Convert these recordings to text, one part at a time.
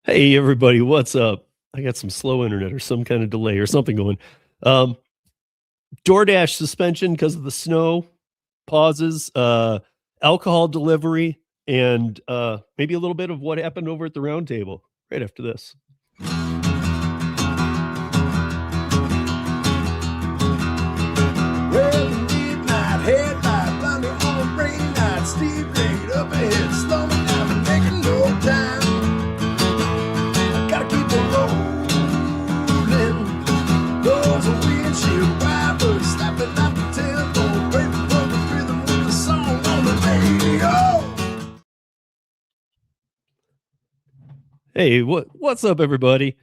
Hey everybody, what's up? I got some slow internet or some kind of delay or something going. Um, Doordash suspension because of the snow, pauses, alcohol delivery, and maybe a little bit of what happened over at the Roundtable right after this. Well, midnight headlight, blinding on a rain night, steep grade up ahead, slow me down and making no time. I gotta keep on rolling. Those are windshield wipers slapping out the tempo, breaking from the rhythm with the song on the radio. Hey, what's up, everybody?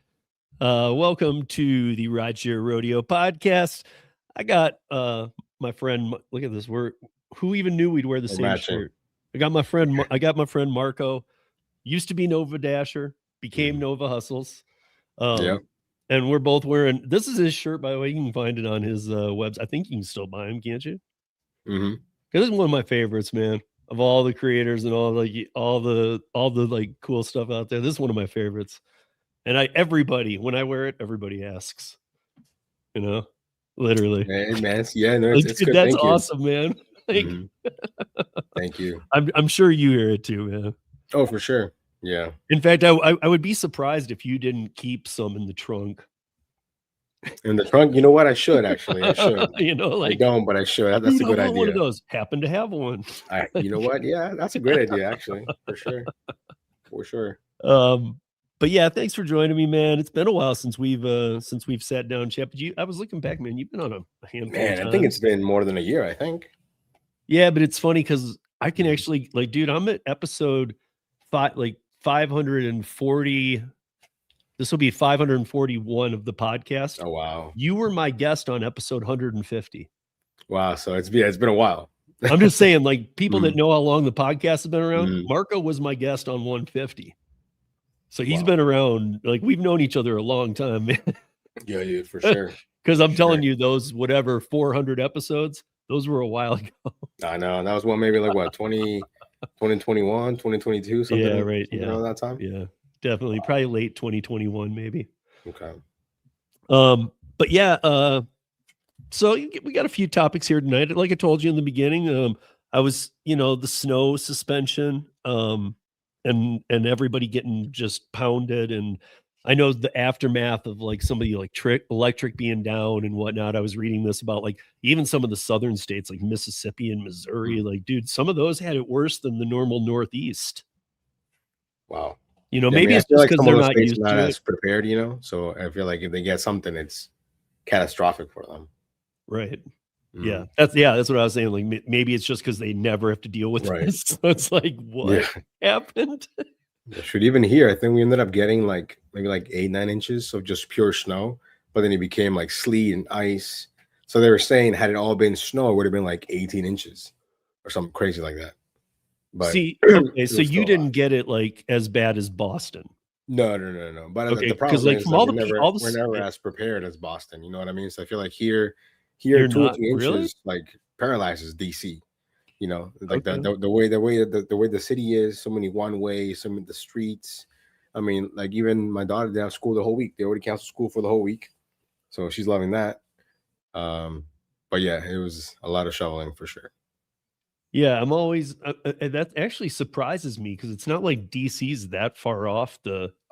Welcome to the Rideshare Rodeo podcast. I got my friend. Look at this. Who even knew we'd wear the same shirt? I got my friend Marco. Used to be Nova Dasher, became Nova Hustles. Yep. And we're both wearing. This is his shirt, by the way. You can find it on his website. I think you can still buy him, can't you? Mm-hmm. This is one of my favorites, man. Of all the creators and all the like cool stuff out there, this is one of my favorites. And everybody, when I wear it, everybody asks, literally. Man, yeah, no, Like, it's dude, good. that's Thank you. awesome, man. Like, Thank you. I'm sure you hear it too, man. Oh, for sure. Yeah. In fact, I would be surprised if you didn't keep some in the trunk. In the trunk, you know what? I should actually. I should. Like, I don't, but I should. That's a good idea. One of those. Happen to have one. You know what? Yeah, that's a great idea, actually, for sure. For sure. But yeah, thanks for joining me, man. It's been a while since we've sat down and chat. But I was looking back, man. You've been on a handful. Man, of times. I think it's been more than a year. I think. Yeah, but it's funny because I can actually dude. I'm at episode 540. This will be 541 of the podcast. Oh wow! You were my guest on episode 150. Wow, so it's been a while. I'm just saying, like, people that know how long the podcast has been around. Marco was my guest on 150. So he's been around, like, we've known each other a long time, man. Yeah, for sure. Because I'm telling you, those 400 episodes, those were a while ago. I know. That was one maybe like what, 2021, 2022, something. Yeah, right. Something around that time. Yeah, definitely. Wow. Probably late 2021, maybe. Okay. But yeah, so we got a few topics here tonight. Like I told you in the beginning, I was, the snow suspension, and everybody getting just pounded. And I know the aftermath of like somebody like electric being down and whatnot. I was reading this about like even some of the southern states like Mississippi and Missouri. Like, dude, some of those had it worse than the normal Northeast. Wow. Maybe it's just because they're not used to as prepared, So I feel like if they get something, it's catastrophic for them. Right. Yeah, that's what I was saying. Like maybe it's just because they never have to deal with this. So it's like, what happened? Should even here, I think we ended up getting like maybe like 8-9 inches of just pure snow, but then it became like sleet and ice. So they were saying had it all been snow, it would have been like 18 inches or something crazy like that. But see, okay, so you didn't get it like as bad as Boston. No. But the problem like is from we're never as prepared as Boston. You know what I mean? So I feel like here 2 or 3 inches like paralyzes DC. Like the way the city is, so many one way, some of the streets. I mean, like even my daughter didn't have school the whole week. They already canceled school for the whole week, so she's loving that. But yeah, it was a lot of shoveling for sure. Yeah, I'm always that actually surprises me because it's not like DC's that far off.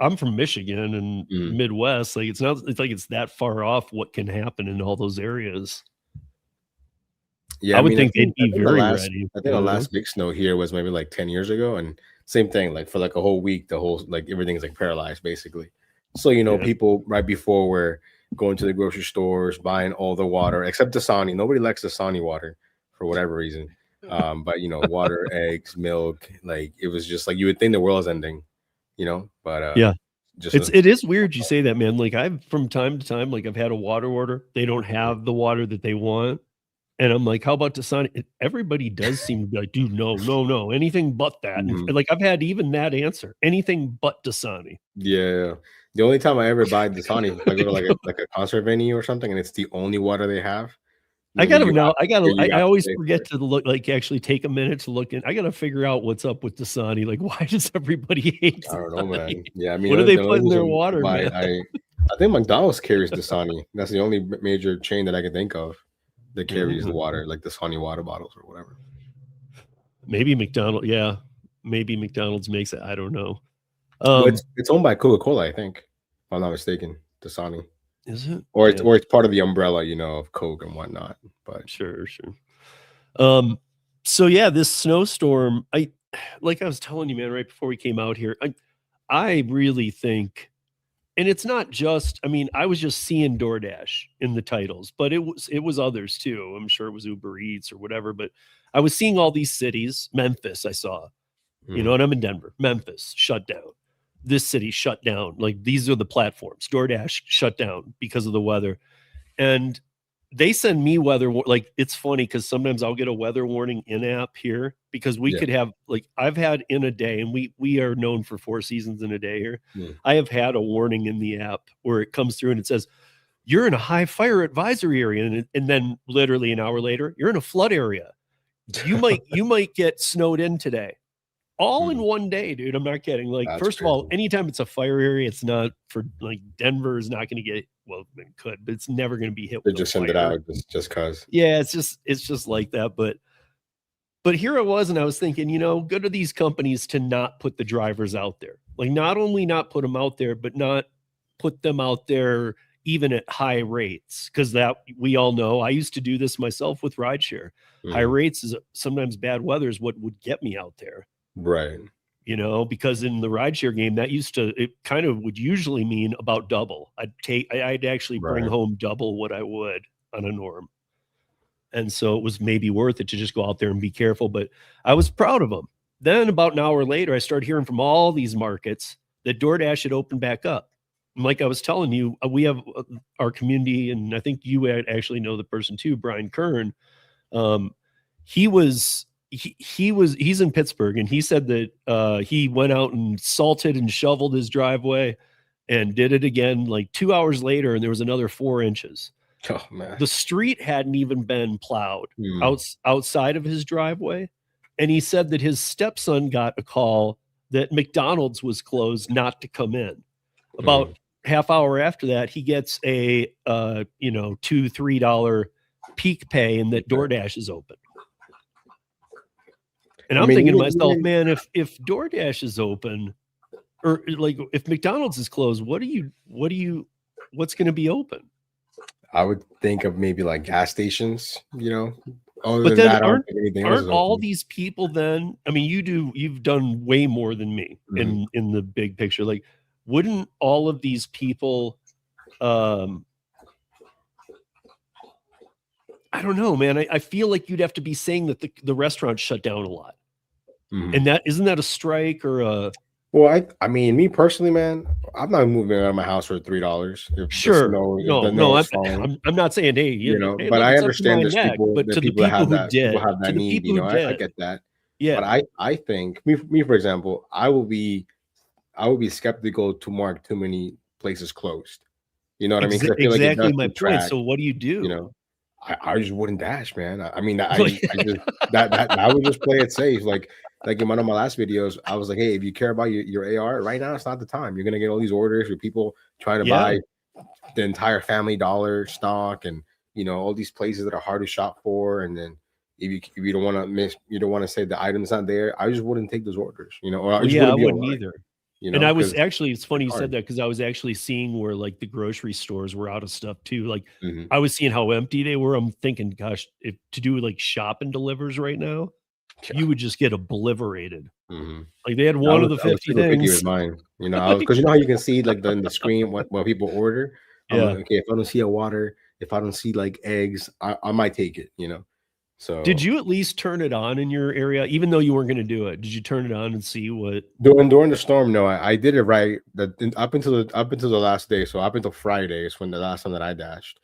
I'm from Michigan and Midwest. Like it's like it's that far off what can happen in all those areas. Yeah, I would think they'd be very ready. I think the last big snow here was maybe like 10 years ago, and same thing. Like for like a whole week, the whole like everything's like paralyzed basically. So people right before were going to the grocery stores, buying all the water except Dasani. Nobody likes Dasani water for whatever reason. But water, eggs, milk, like it was just like you would think the world is ending, but yeah, it is weird you say that, man. Like I've from time to time, like I've had a water order, they don't have the water that they want, and I'm like, how about Dasani? Everybody does seem to be like, dude, no, anything but that. And like I've had even that answer, anything but Dasani. Yeah, the only time I ever buy Dasani, I go to like a concert venue or something, and it's the only water they have. I gotta know. I always forget to look, like actually take a minute to look in. I gotta figure out what's up with Dasani. Like, why does everybody hate Dasani? I don't know, man. Yeah, I mean, what do they put in their water, man? I think McDonald's carries Dasani. That's the only major chain that I can think of that carries the water, like Dasani water bottles or whatever. Maybe McDonald's. Yeah, maybe McDonald's makes it. I don't know. It's owned by Coca-Cola, I think, if I'm not mistaken. Dasani. Is it? Or it's part of the umbrella, of Coke and whatnot. But sure. So yeah, this snowstorm, like I was telling you, man, right before we came out here, I really think, and it's not just, I mean, I was just seeing DoorDash in the titles, but it was others too. I'm sure it was Uber Eats or whatever, but I was seeing all these cities. Memphis, I saw, and I'm in Denver. Memphis shut down. This city shut down. Like, these are the platforms. DoorDash shut down because of the weather. And they send me weather. Like, it's funny because sometimes I'll get a weather warning in app here because we could have, like, I've had in a day, and we are known for 4 seasons in a day here. I have had a warning in the app where it comes through and it says, you're in a high fire advisory area. And then literally an hour later, you're in a flood area. You might get snowed in today. All in one day, dude. I'm not kidding. Like, that's first crazy. Of all, anytime it's a fire area, it's not for, like, Denver is not going to get, well, it could, but it's never going to be hit. They just send it out just cause. Yeah, it's just like that. But here I was, and I was thinking, good of these companies to not put the drivers out there. Like, not only not put them out there, but not put them out there even at high rates. Because that, we all know, I used to do this myself with Rideshare. High rates is sometimes bad weather is what would get me out there. Right. Because in the rideshare game, it kind of would usually mean about double. I'd actually bring home double what I would on a norm. And so it was maybe worth it to just go out there and be careful, but I was proud of them. Then about an hour later, I started hearing from all these markets that DoorDash had opened back up. And like I was telling you, we have our community, and I think you actually know the person too, Brian Kern. He's in Pittsburgh, and he said that he went out and salted and shoveled his driveway and did it again like 2 hours later, and there was another 4 inches. Oh, man. The street hadn't even been plowed outside of his driveway. And he said that his stepson got a call that McDonald's was closed, not to come in. About half hour after that, he gets a $2-3 peak pay, and that DoorDash is open. And I'm thinking to myself, man, if DoorDash is open, or like if McDonald's is closed, what's going to be open? I would think of maybe like gas stations, But then aren't all these people then? I mean, you've done way more than me in the big picture. Like, wouldn't all of these people, I don't know, man. I feel like you'd have to be saying that the restaurant shut down a lot. And isn't that a strike or a? Well, I mean, me personally, man, I'm not moving out of my house for $3. Sure, I'm not saying hey, but I understand there's people, but to the people who did, have that need. I get that. Yeah, but I think me for example, I will be skeptical to mark too many places closed. You know what I mean? Exactly my point. So what do you do? I just wouldn't dash, man. I mean, I just I would just play it safe. Like in one of my last videos, I was like, hey, if you care about your AR, right now it's not the time. You're gonna get all these orders with people trying to buy the entire Family Dollar stock, and all these places that are hard to shop for. And then if you don't want to say the item's not there, I just wouldn't take those orders. Or I wouldn't either. And I was actually, it's funny you said that, because I was actually seeing where like the grocery stores were out of stuff too. Like I was seeing how empty they were. I'm thinking, gosh, if to do like shop and delivers right now, you would just get obliterated. Like they had one of the 50 things. With mine, because how you can see like in the screen what people order. I'm like, okay, if I don't see a water, if I don't see like eggs, I might take it. So did you at least turn it on in your area, even though you weren't going to do it? Did you turn it on and see what during the storm? No, I did it right. Up until the last day. So up until Friday is when the last time that I dashed,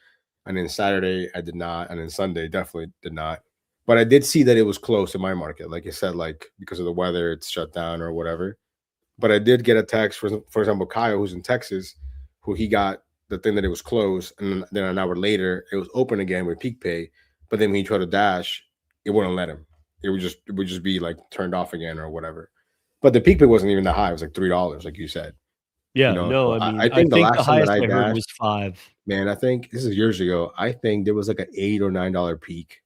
and then Saturday I did not, and then Sunday definitely did not. But I did see that it was close in my market, like you said, like because of the weather, it's shut down or whatever. But I did get a text for example, Kyle, who's in Texas, who he got the thing that it was closed, and then an hour later it was open again with peak pay. But then when you try to dash, it wouldn't let him. It would just be like turned off again or whatever. But the peak pay wasn't even that high. It was like $3, like you said. Yeah, no, So I mean, I I think the think the last time that highest I I heard dashed, was 5. man, I think this is years ago. I think there was like an $8 or $9 peak,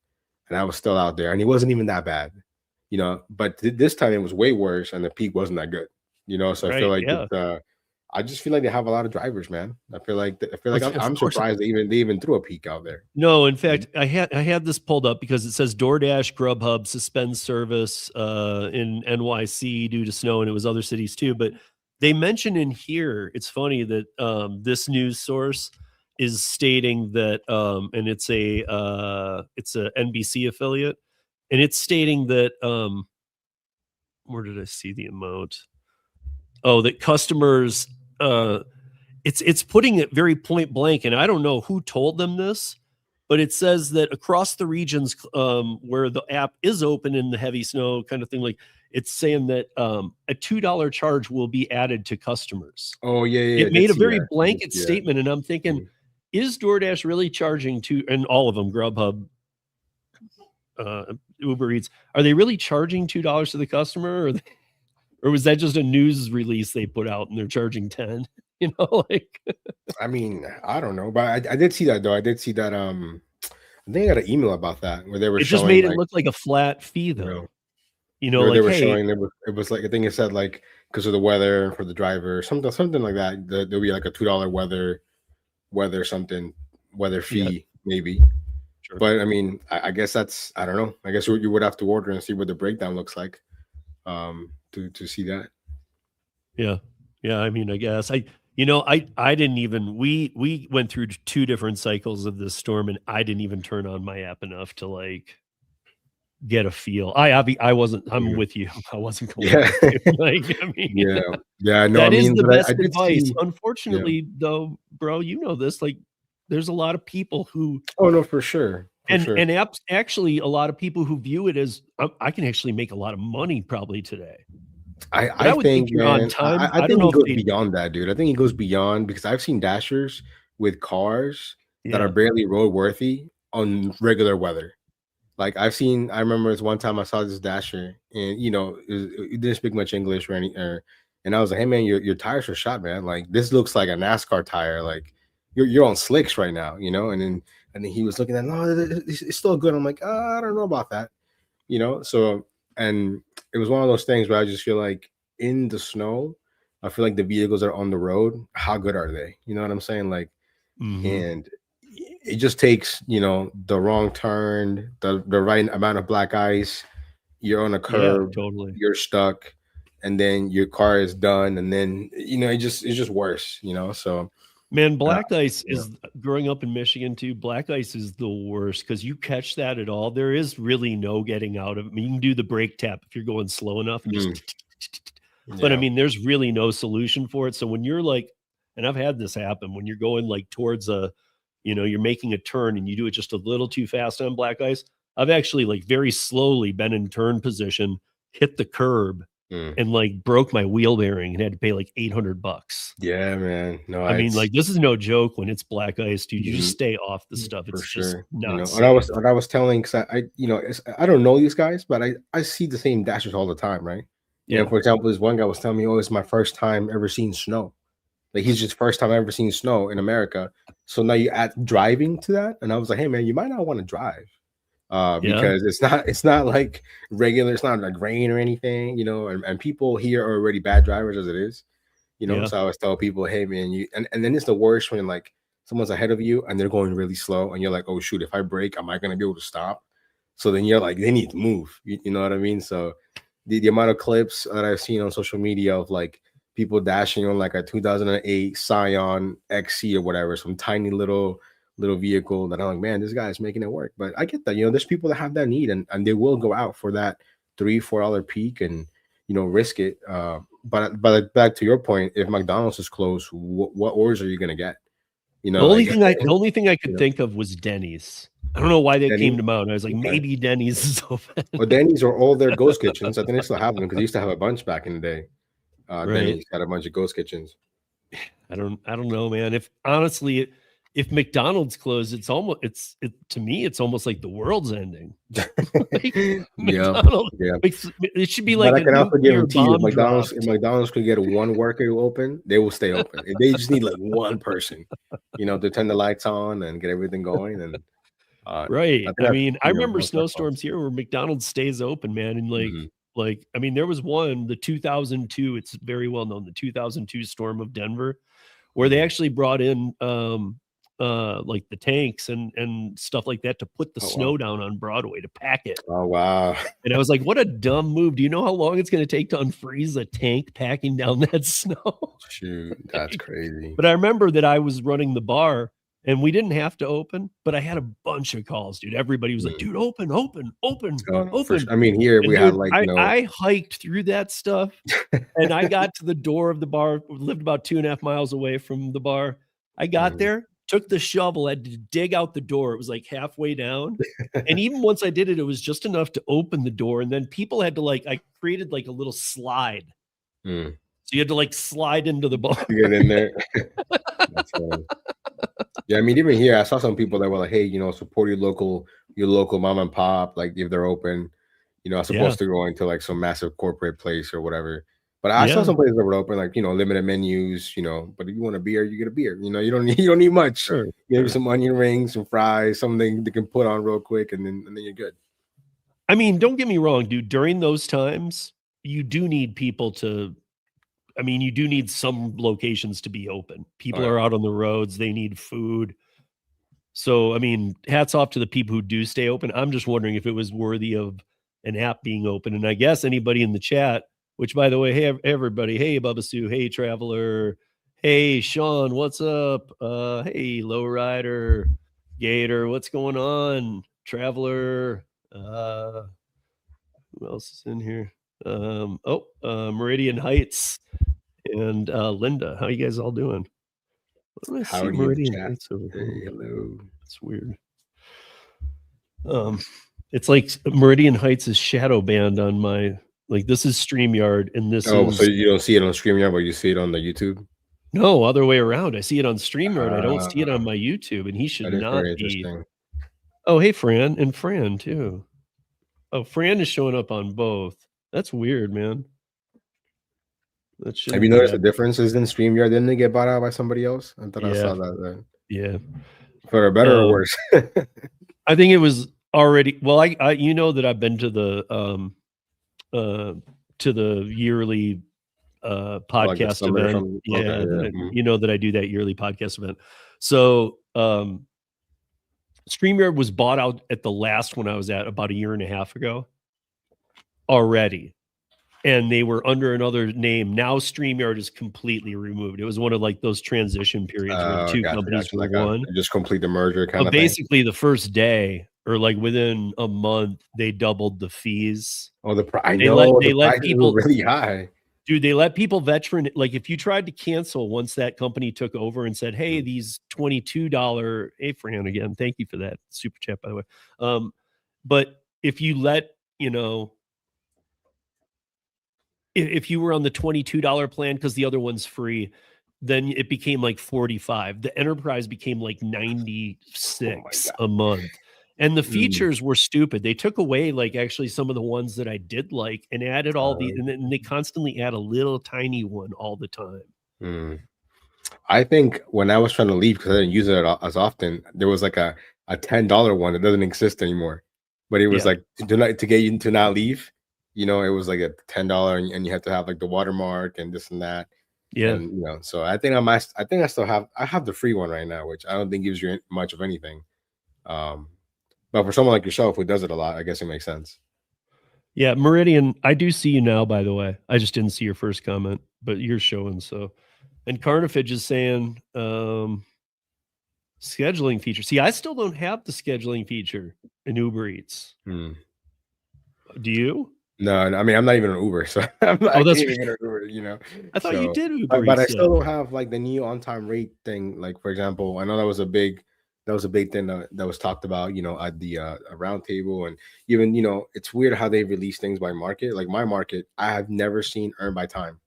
and I was still out there, and it wasn't even that bad, But this time it was way worse, and the peak wasn't that good, So I feel Right, like yeah. I just feel like they have a lot of drivers, man. I feel like Of I'm course. surprised they even threw a peak out there. No, in fact, I had this pulled up because it says DoorDash, Grubhub suspends service in NYC due to snow, and it was other cities too. But they mention in here, it's funny that this news source is stating that, and it's a NBC affiliate, and it's stating that where did I see the amount? Oh, that customers it's putting it very point blank, and I don't know who told them this, but it says that across the regions where the app is open in the heavy snow kind of thing, like it's saying that a $2 charge will be added to customers. Oh yeah, It made a very blanket statement, and I'm thinking, is DoorDash really charging and all of them, Grubhub, Uber Eats, are they really charging $2 to the customer, or was that just a news release they put out and they're charging 10? Like I mean, I don't know, but I did see that though. I did see that. I think I got an email about that where they were. It just made it look like a flat fee, though. Where like, they were showing it was like, I think it said like because of the weather for the driver, something like that. There'll be like a $2 weather fee maybe. Sure. But I mean, I guess I don't know. I guess you would have to order and see what the breakdown looks like, to see that. Yeah. I mean, I guess I didn't even. We went through 2 different cycles of this storm, and I didn't even turn on my app enough to like get a feel. I wasn't. I'm with you. I wasn't going. Yeah. Like, I mean, yeah. No, that is the best I did advice. see, Unfortunately, though, bro, this. Like, there's a lot of people who. Oh no, for sure. And apps, actually, a lot of people who view it as I can actually make a lot of money probably today. I think, man, on time. I think it goes beyond that, dude. I think it goes beyond, because I've seen dashers with cars that are barely roadworthy on regular weather. Like I remember this one time I saw this dasher, and it didn't speak much English or and I was like, hey man, your tires are shot, man. Like this looks like a NASCAR tire. Like you're on slicks right now, And then he was looking at, no, it's still good. I'm like, I don't know about that, So. And it was one of those things where I just feel like in the snow, I feel like the vehicles that are on the road, how good are they? You know what I'm saying? Like, and it just takes, the wrong turn, the right amount of black ice. You're on a curb, totally. You're stuck, and then your car is done, and then it's just worse. So. Man, black ice is, growing up in Michigan too, black ice is the worst because you catch that at all. There is really no getting out of it. I mean, you can do the brake tap if you're going slow enough and but I mean, there's really no solution for it. So when you're like, and I've had this happen, when you're going like towards you're making a turn and you do it just a little too fast on black ice, I've actually like very slowly been in turn position, hit the curb, and like broke my wheel bearing and had to pay like $800. Yeah, man. No, I mean, like this is no joke when it's black ice, dude. You just stay off the stuff. It's just nuts. What I was telling, because I don't know these guys, but I see the same dashers all the time, right? Yeah. For example, this one guy was telling me, it's my first time ever seeing snow. Like he's just first time ever seen snow in America. So now you add driving to that, and I was like, hey man, you might not want to drive. Because it's not like regular, it's not like rain or anything, and people here are already bad drivers as it is, So I always tell people, hey man, and then it's the worst when like someone's ahead of you and they're going really slow and you're like, oh shoot, if I brake, am I gonna be able to stop? So then you're like, they need to move, you know what I mean? So the amount of clips that I've seen on social media of like people dashing on like a 2008 Scion XC or whatever, some tiny little vehicle that I'm like, man, this guy is making it work. But I get that, there's people that have that need and they will go out for that $3-4 peak and risk it. But back to your point, if McDonald's is closed, what orders are you gonna get? The only thing I could think of was Denny's. I don't know why that came to mind. I was like, maybe Denny's is open. Well, Denny's are all their ghost kitchens. I think they still have them because they used to have a bunch back in the day. Denny's had a bunch of ghost kitchens. I don't know, man. If honestly, if McDonald's closed, it's almost to me, it's almost like the world's ending. Like, McDonald's, it should be like but I can also guarantee you, if McDonald's could get one worker to open, they will stay open. They just need like one person, to turn the lights on and get everything going. And right. I mean, I remember snowstorms here where McDonald's stays open, man, and like I mean, there was one, the 2002. It's very well known, the 2002 storm of Denver, where they actually brought in like the tanks and stuff like that to put the snow down on Broadway to pack it. Oh wow. And I was like, what a dumb move. Do you know how long it's going to take to unfreeze a tank packing down that snow? Shoot, that's crazy. But I remember that I was running the bar and we didn't have to open, but I had a bunch of calls, dude. Everybody was like, dude, open. Sure. I mean, here we had like I hiked through that stuff and I got to the door of the bar. We lived about 2.5 miles away from the bar. I got there, took the shovel, had to dig out the door. It was like halfway down. And even once I did it, it was just enough to open the door. And then people had to I created like a little slide. So you had to like slide into the bar. Get in there. That's funny. Yeah, I mean, even here, I saw some people that were like, hey, support your local mom and pop, like if they're open, as opposed to going to like some massive corporate place or whatever. But I saw some places that were open, like, limited menus, but if you want a beer, you get a beer. You don't need much. Sure. Maybe some onion rings, some fries, something they can put on real quick, and then you're good. I mean, don't get me wrong, dude. During those times, you do need people you do need some locations to be open. People are out on the roads. They need food. So, I mean, hats off to the people who do stay open. I'm just wondering if it was worthy of an app being open. And I guess anybody in the chat, which, by the way, hey, everybody. Hey, Bubba Sue. Hey, Traveler. Hey, Sean. What's up? Hey, Lowrider. Gator. What's going on? Traveler. Who else is in here? Meridian Heights and Linda. How you guys all doing? How are Meridian Heights over here? Hey, hello. It's weird. It's like Meridian Heights is shadow banned on my. Like, this is StreamYard, and this is... so you don't see it on StreamYard, but you see it on the YouTube? No, other way around. I see it on StreamYard. I don't see it on my YouTube, and he should not be... Oh, hey, Fran. And Fran, too. Oh, Fran is showing up on both. That's weird, man. Have you noticed the differences in StreamYard? Didn't they get bought out by somebody else? I thought I saw that. Yeah. For better or worse? I think it was already... Well, I that I've been to the yearly podcast event. That I do that yearly podcast event. So StreamYard was bought out at the last one I was at about 1.5 years ago already. And they were under another name. Now StreamYard is completely removed. It was one of like those transition periods where two companies were one. Just complete the merger kind of basically the first day or like within a month, they doubled the fees. Oh, the prices people were really high. Dude, they let people like if you tried to cancel once that company took over and said, hey, these $22, hey, Fran, again, thank you for that super chat, by the way. But if you let, if you were on the $22 plan because the other one's free, then it became like $45. The enterprise became like $96 a month. And the features were stupid. They took away like actually some of the ones that I did like and added all these, and then they constantly add a little tiny one all the time. I think when I was trying to leave because I didn't use it as often, there was like a $10 one that doesn't exist anymore. But it was like to get you to not leave. It was like a $10 and you have to have like the watermark and this and that. Yeah. And, so I think I still have the free one right now, which I don't think gives you much of anything. But for someone like yourself who does it a lot, I guess it makes sense. Yeah, Meridian, I do see you now, by the way. I just didn't see your first comment, but you're showing so. And Carnifage is saying scheduling feature. See, I still don't have the scheduling feature in Uber Eats. Do you? No, I mean, I'm not even an Uber, so I'm not even an Uber, I thought you did Uber but Eats, I still don't have like the new on-time rate thing. Like, for example, I know that was a big thing that was talked about, at the Roundtable. And even, it's weird how they release things by market. Like my market, I have never seen earn by time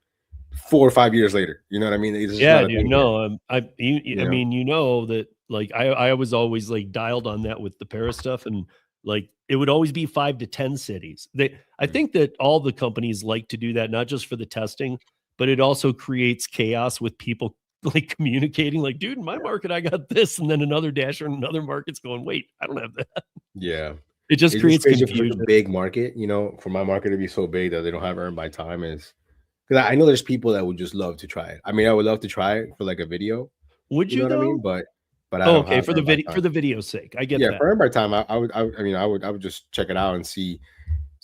4 or 5 years later. You know what I mean? Yeah, dude. No, I mean, that Like I was always like dialed on that with the para stuff, and like it would always be 5 to 10 cities. I think that all the companies like to do that, not just for the testing, but it also creates chaos with people like communicating like, dude, in my market, I got this. And then another dasher in another market's going, wait, I don't have that. Yeah. It just It's creates crazy for confusion. such a big market, you know, for my market to be so big that they don't have earned by time is because I know there's people that would just love to try it. I mean, I would love to try it for like a video. Would You know you what I though? mean? But I Oh, don't okay, have for the earned by video, time. for the video's sake. I get Yeah, that. for earned by time, I mean, I would just check it out and see,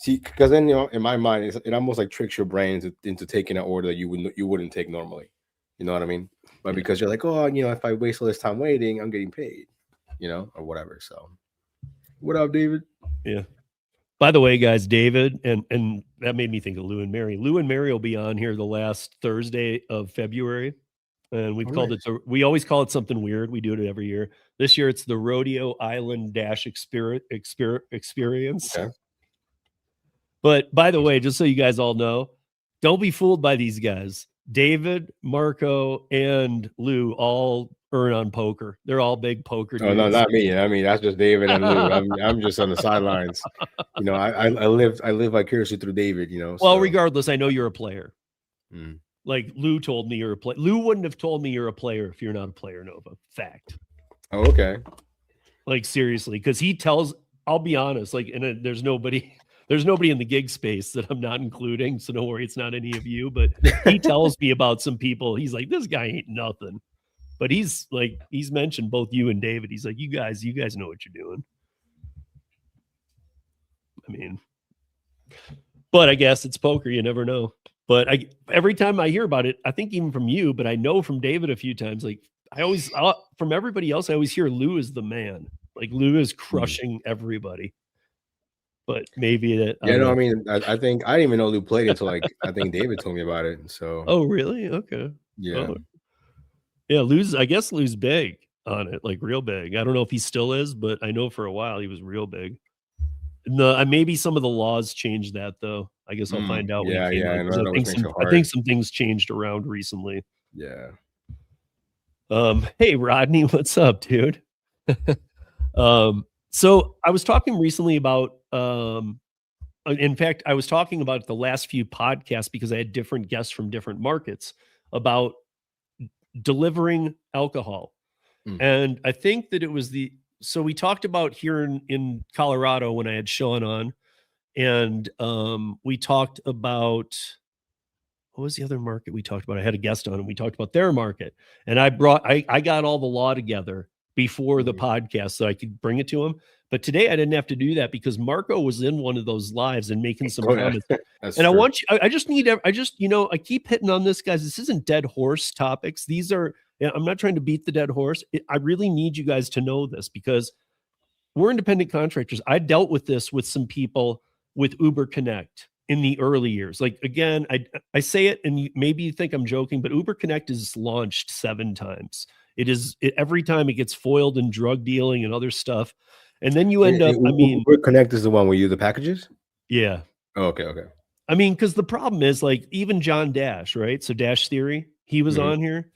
because then, you know, in my mind, it almost like tricks your brain into taking an order that you wouldn't take normally. You know what I mean? But Yeah. because you're like, oh, you know, if I waste all this time waiting, I'm getting paid, you know, or whatever. So, what up, David? Yeah. By the way, guys, David, and that made me think of Lou and Mary. Lou and Mary will be on here the last Thursday of February. And we've called it we always call it something weird. We do it every year. This year it's the Rodeo Island Dash Experience. Okay. But by the way, just so you guys all know, don't be fooled by these guys. David, Marco, and Lou all earn on poker. They're all big poker dudes. Oh no, not me. I mean, that's just David and Lou. I'm just on the sidelines. You know, I live vicariously through David. You know. Well, so. regardless, I know you're a player. Mm. Like Lou told me you're a player. Lou wouldn't have told me you're a player if you're not a player, Nova. Fact. Oh, okay. Like seriously, because he tells. I'll be honest. Like, and there's nobody in the gig space that I'm not including. So don't worry, it's not any of you. But he tells me about some people. He's like, this guy ain't nothing. But he's mentioned both you and David. He's like, you guys know what you're doing. I mean, but I guess it's poker. You never know. But every time I hear about it, I think even from you, but I know from David a few times, like from everybody else, I always hear Lou is the man. Like Lou is crushing everybody. But maybe that. Yeah, no, I mean, I think I didn't even know Lou played until like I think David told me about it. So. Oh, really? Okay. Yeah. Yeah, I guess Lou's big on it, like real big. I don't know if he still is, but I know for a while he was real big. No, maybe some of the laws changed that though. I guess I'll find out when he came out. I think some things changed around recently. Yeah. Hey Rodney, what's up, dude? So I was talking recently about in fact, I was talking about the last few podcasts because I had different guests from different markets about delivering alcohol. And I think that it was so we talked about here in Colorado when I had Sean on, and we talked about, what was the other market we talked about? I had a guest on and we talked about their market, and I got all the law together before the podcast so I could bring it to him. But today I didn't have to do that because Marco was in one of those lives and making some comments. And true. I want you, I just, you know, I keep hitting on this, guys. This isn't dead horse topics. These are, I'm not trying to beat the dead horse. I really need you guys to know this because we're independent contractors. I dealt with this with some people with Uber Connect in the early years. Like, again, I say it and maybe you think I'm joking, but Uber Connect is launched 7 times. Every time it gets foiled in drug dealing and other stuff. And then you end up, I mean, Uber Connect is the one where you do the packages? Yeah. Oh, okay. I mean, because the problem is like even John Dash, right? So Dash Theory, he was on here.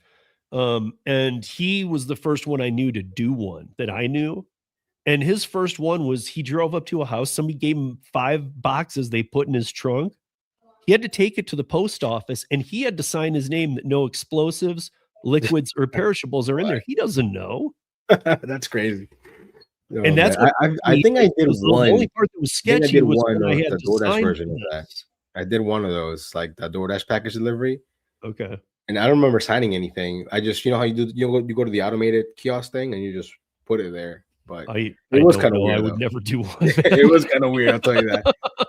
And he was the first one I knew to do one that I knew. And his first one was he drove up to a house. Somebody gave him 5 boxes they put in his trunk. He had to take it to the post office and he had to sign his name that no explosives, liquids, or perishables are in there. He doesn't know. That's crazy. No, and that's what I think I did one. The only part that was sketchy was when I had the DoorDash version of that. I did one of those, like the DoorDash package delivery. Okay. And I don't remember signing anything. I just, you know how you do, you go to the automated kiosk thing and you just put it there. But it was kind of weird. I would never do one. It was kind of weird. I'll tell you that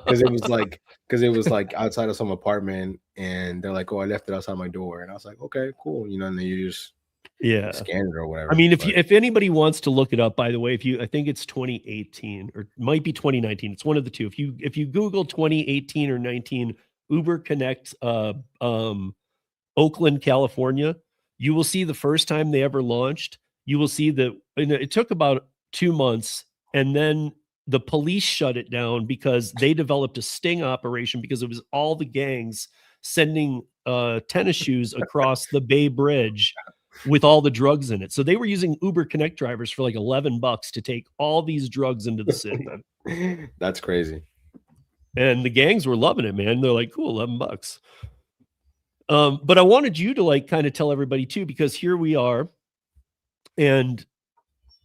because it was like outside of some apartment, and they're like, "Oh, I left it outside my door," and I was like, "Okay, cool," you know. And then you just scan it or whatever. I mean, if anybody wants to look it up, by the way, I think it's 2018 or it might be 2019. It's one of the two. If you Google 2018 or 19 Uber Connect, Oakland, California, you will see the first time they ever launched. You will see that it took about 2 months, and then the police shut it down because they developed a sting operation because it was all the gangs sending tennis shoes across the Bay Bridge with all the drugs in it. So they were using Uber Connect drivers for like $11 to take all these drugs into the city. That's crazy. And the gangs were loving it, man. They're like, cool, $11. But I wanted you to like kind of tell everybody too, because here we are, and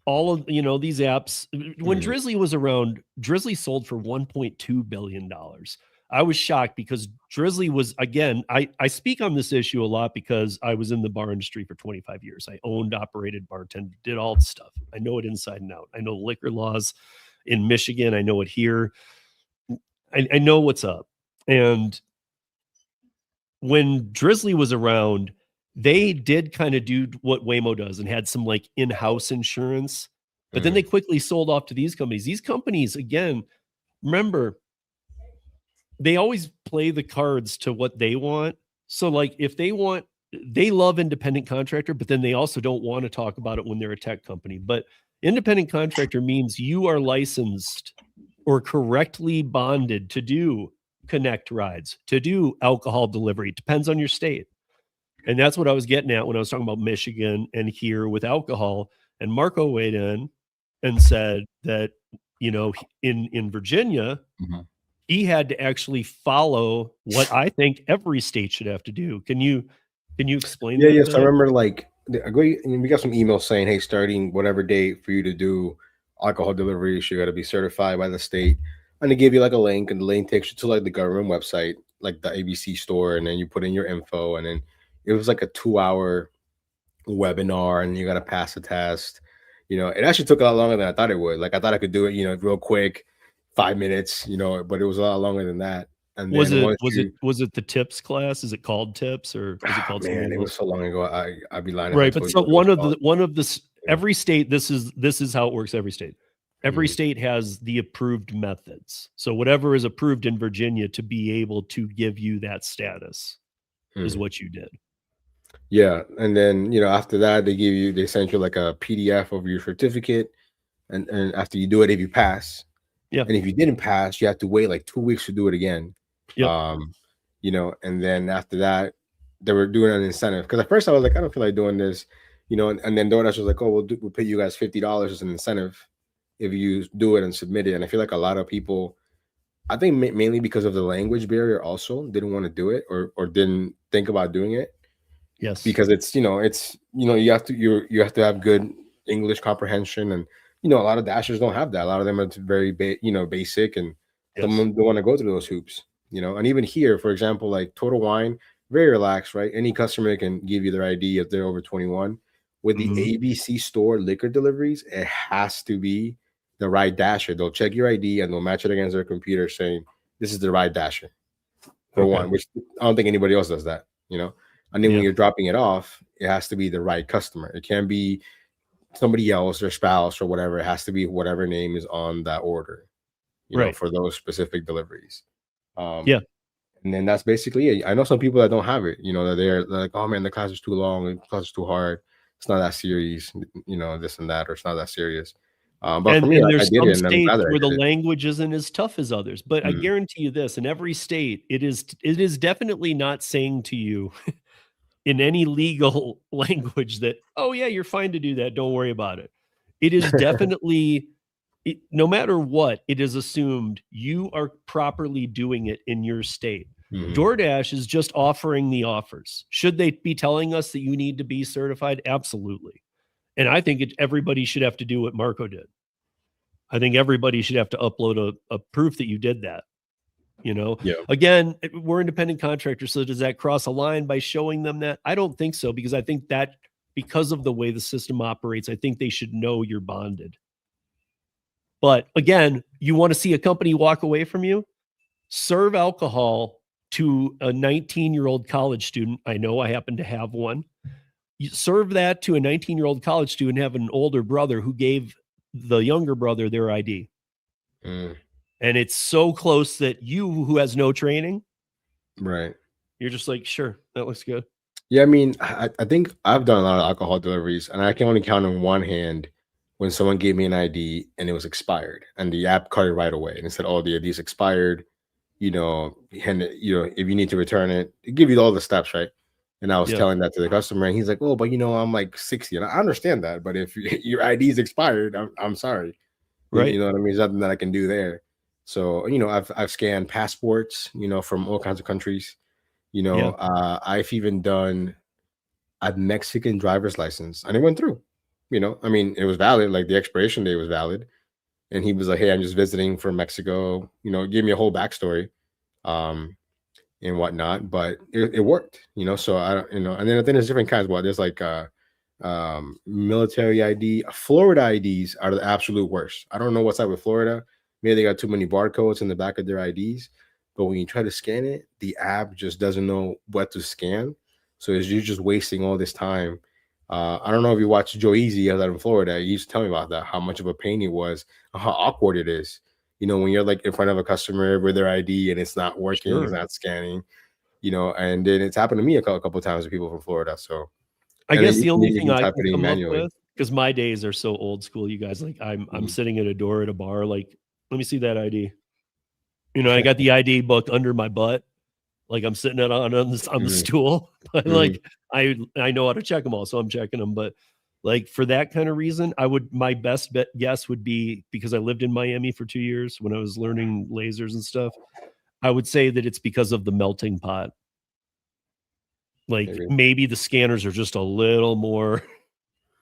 all of these apps. When Drizzly was around, Drizzly sold for $1.2 billion. I was shocked because Drizzly was, again, I speak on this issue a lot because I was in the bar industry for 25 years. I owned, operated, bartended, did all the stuff. I know it inside and out. I know liquor laws in Michigan. I know it here. I know what's up. And when Drizzly was around, they did kind of do what Waymo does and had some like in-house insurance, but then they quickly sold off to these companies. These companies, again, remember, they always play the cards to what they want. So like if they love independent contractor, but then they also don't want to talk about it when they're a tech company. But independent contractor means you are licensed or correctly bonded to do connect rides, to do alcohol delivery. It depends on your state. And that's what I was getting at when I was talking about Michigan and here with alcohol. And Marco weighed in and said that, in Virginia, he had to actually follow what I think every state should have to do. Can you explain that? Yeah. So I remember we got some emails saying, hey, starting whatever date for you to do alcohol deliveries, you got to be certified by the state. And they give you like a link, and the link takes you to like the government website, like the ABC store, and then you put in your info, and then it was like a 2-hour webinar, and you got to pass the test. It actually took a lot longer than I thought it would. Like I thought I could do it, real quick, 5 minutes, but it was a lot longer than that. And was it the tips class? Is it called tips or is it called? Man, it was so long ago. I'd be lying. Right, but so one of the every state. This is how it works. Every state. Every state has the approved methods. So whatever is approved in Virginia to be able to give you that status is what you did. Yeah. And then, after that, they send you like a PDF of your certificate. And after you do it, if you pass, and if you didn't pass, you have to wait like 2 weeks to do it again. And then after that, they were doing an incentive. Because at first I was like, I don't feel like doing this, and then Doordash was like, oh, we'll pay you guys $50 as an incentive if you do it and submit it. And I feel like a lot of people, I think mainly because of the language barrier, also didn't want to do it or didn't think about doing it. Yes, because it's you have to have good English comprehension, and a lot of dashers don't have that. A lot of them are very basic, and some of them don't want to go through those hoops. And even here, for example, like Total Wine, very relaxed, right? Any customer can give you their ID if they're over 21. With the ABC store liquor deliveries, it has to be the right dasher. They'll check your ID and they'll match it against their computer saying this is the right dasher for one, which I don't think anybody else does that, And then when you're dropping it off, it has to be the right customer. It can't be somebody else, their spouse or whatever. It has to be whatever name is on that order, for those specific deliveries. And then that's basically it. I know some people that don't have it, that they're like, oh man, the class is too long, the class is too hard. It's not that serious, this and that, or it's not that serious. But for me, there's some states where the language isn't as tough as others. But I guarantee you this: in every state, it is definitely not saying to you in any legal language that, oh yeah, you're fine to do that. Don't worry about it. It is definitely, no matter what, it is assumed you are properly doing it in your state. DoorDash is just offering the offers. Should they be telling us that you need to be certified? Absolutely. And I think everybody should have to do what Marco did. I think everybody should have to upload a proof that you did that. Again, we're independent contractors. So does that cross a line by showing them that? I don't think so, because I think that because of the way the system operates, I think they should know you're bonded. But again, you want to see a company walk away from you? Serve alcohol to a 19-year-old college student. I know I happen to have one. You serve that to a 19-year-old college student, have an older brother who gave the younger brother their ID. And it's so close that you, who has no training, right, you're just like, sure, that looks good. Yeah, I mean, I think I've done a lot of alcohol deliveries, and I can only count on one hand when someone gave me an ID and it was expired, and the app caught it right away and it said, "Oh, the ID is expired. And if you need to return it, it give you all the steps, right?" And I was telling that to the customer, and he's like, "Oh, but I'm like 60." And I understand that, but if your ID is expired, I'm sorry. Right. You know what I mean? There's nothing that I can do there. So, I've scanned passports, from all kinds of countries. I've even done a Mexican driver's license, and it went through. I mean, it was valid, like the expiration date was valid. And he was like, "Hey, I'm just visiting from Mexico." Give me a whole backstory, and whatnot. But it worked. So I don't, and then there's different kinds. Well, there's like military ID. Florida IDs are the absolute worst. I don't know what's up with Florida. Maybe they got too many barcodes in the back of their IDs. But when you try to scan it, the app just doesn't know what to scan. So you're just wasting all this time. I don't know if you watch Joe Easy out in Florida. He used to tell me about that, how much of a pain it was, how awkward it is. When you're like in front of a customer with their ID and it's not working, it's not scanning, and then it's happened to me a couple of times with people from Florida. So I guess the only thing I type can it in come up manually. with, because my days are so old school, you guys, like I'm sitting at a door at a bar, like, let me see that ID. I got the ID book under my butt, like I'm sitting on the stool. But like I know how to check them all, so I'm checking them. But like for that kind of reason, my best guess would be, because I lived in Miami for 2 years when I was learning lasers and stuff, I would say that it's because of the melting pot. Like maybe the scanners are just a little more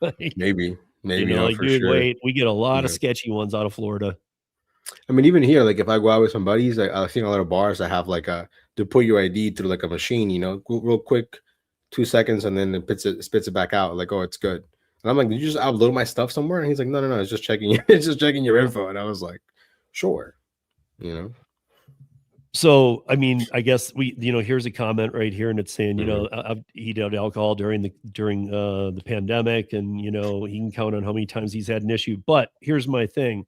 like, maybe like, for dude, sure. wait, we get a lot of sketchy ones out of Florida. I mean, even here, like if I go out with some buddies, I've seen a lot of bars that have like to put your ID through like a machine, real quick, 2 seconds, and then it spits it back out. Like, oh, it's good. And I'm like, did you just upload my stuff somewhere? And he's like, no, it's just checking. It's just checking your info. And I was like, sure, So, I mean, I guess here's a comment right here, and it's saying, he did alcohol during the pandemic, and he can count on how many times he's had an issue. But here's my thing: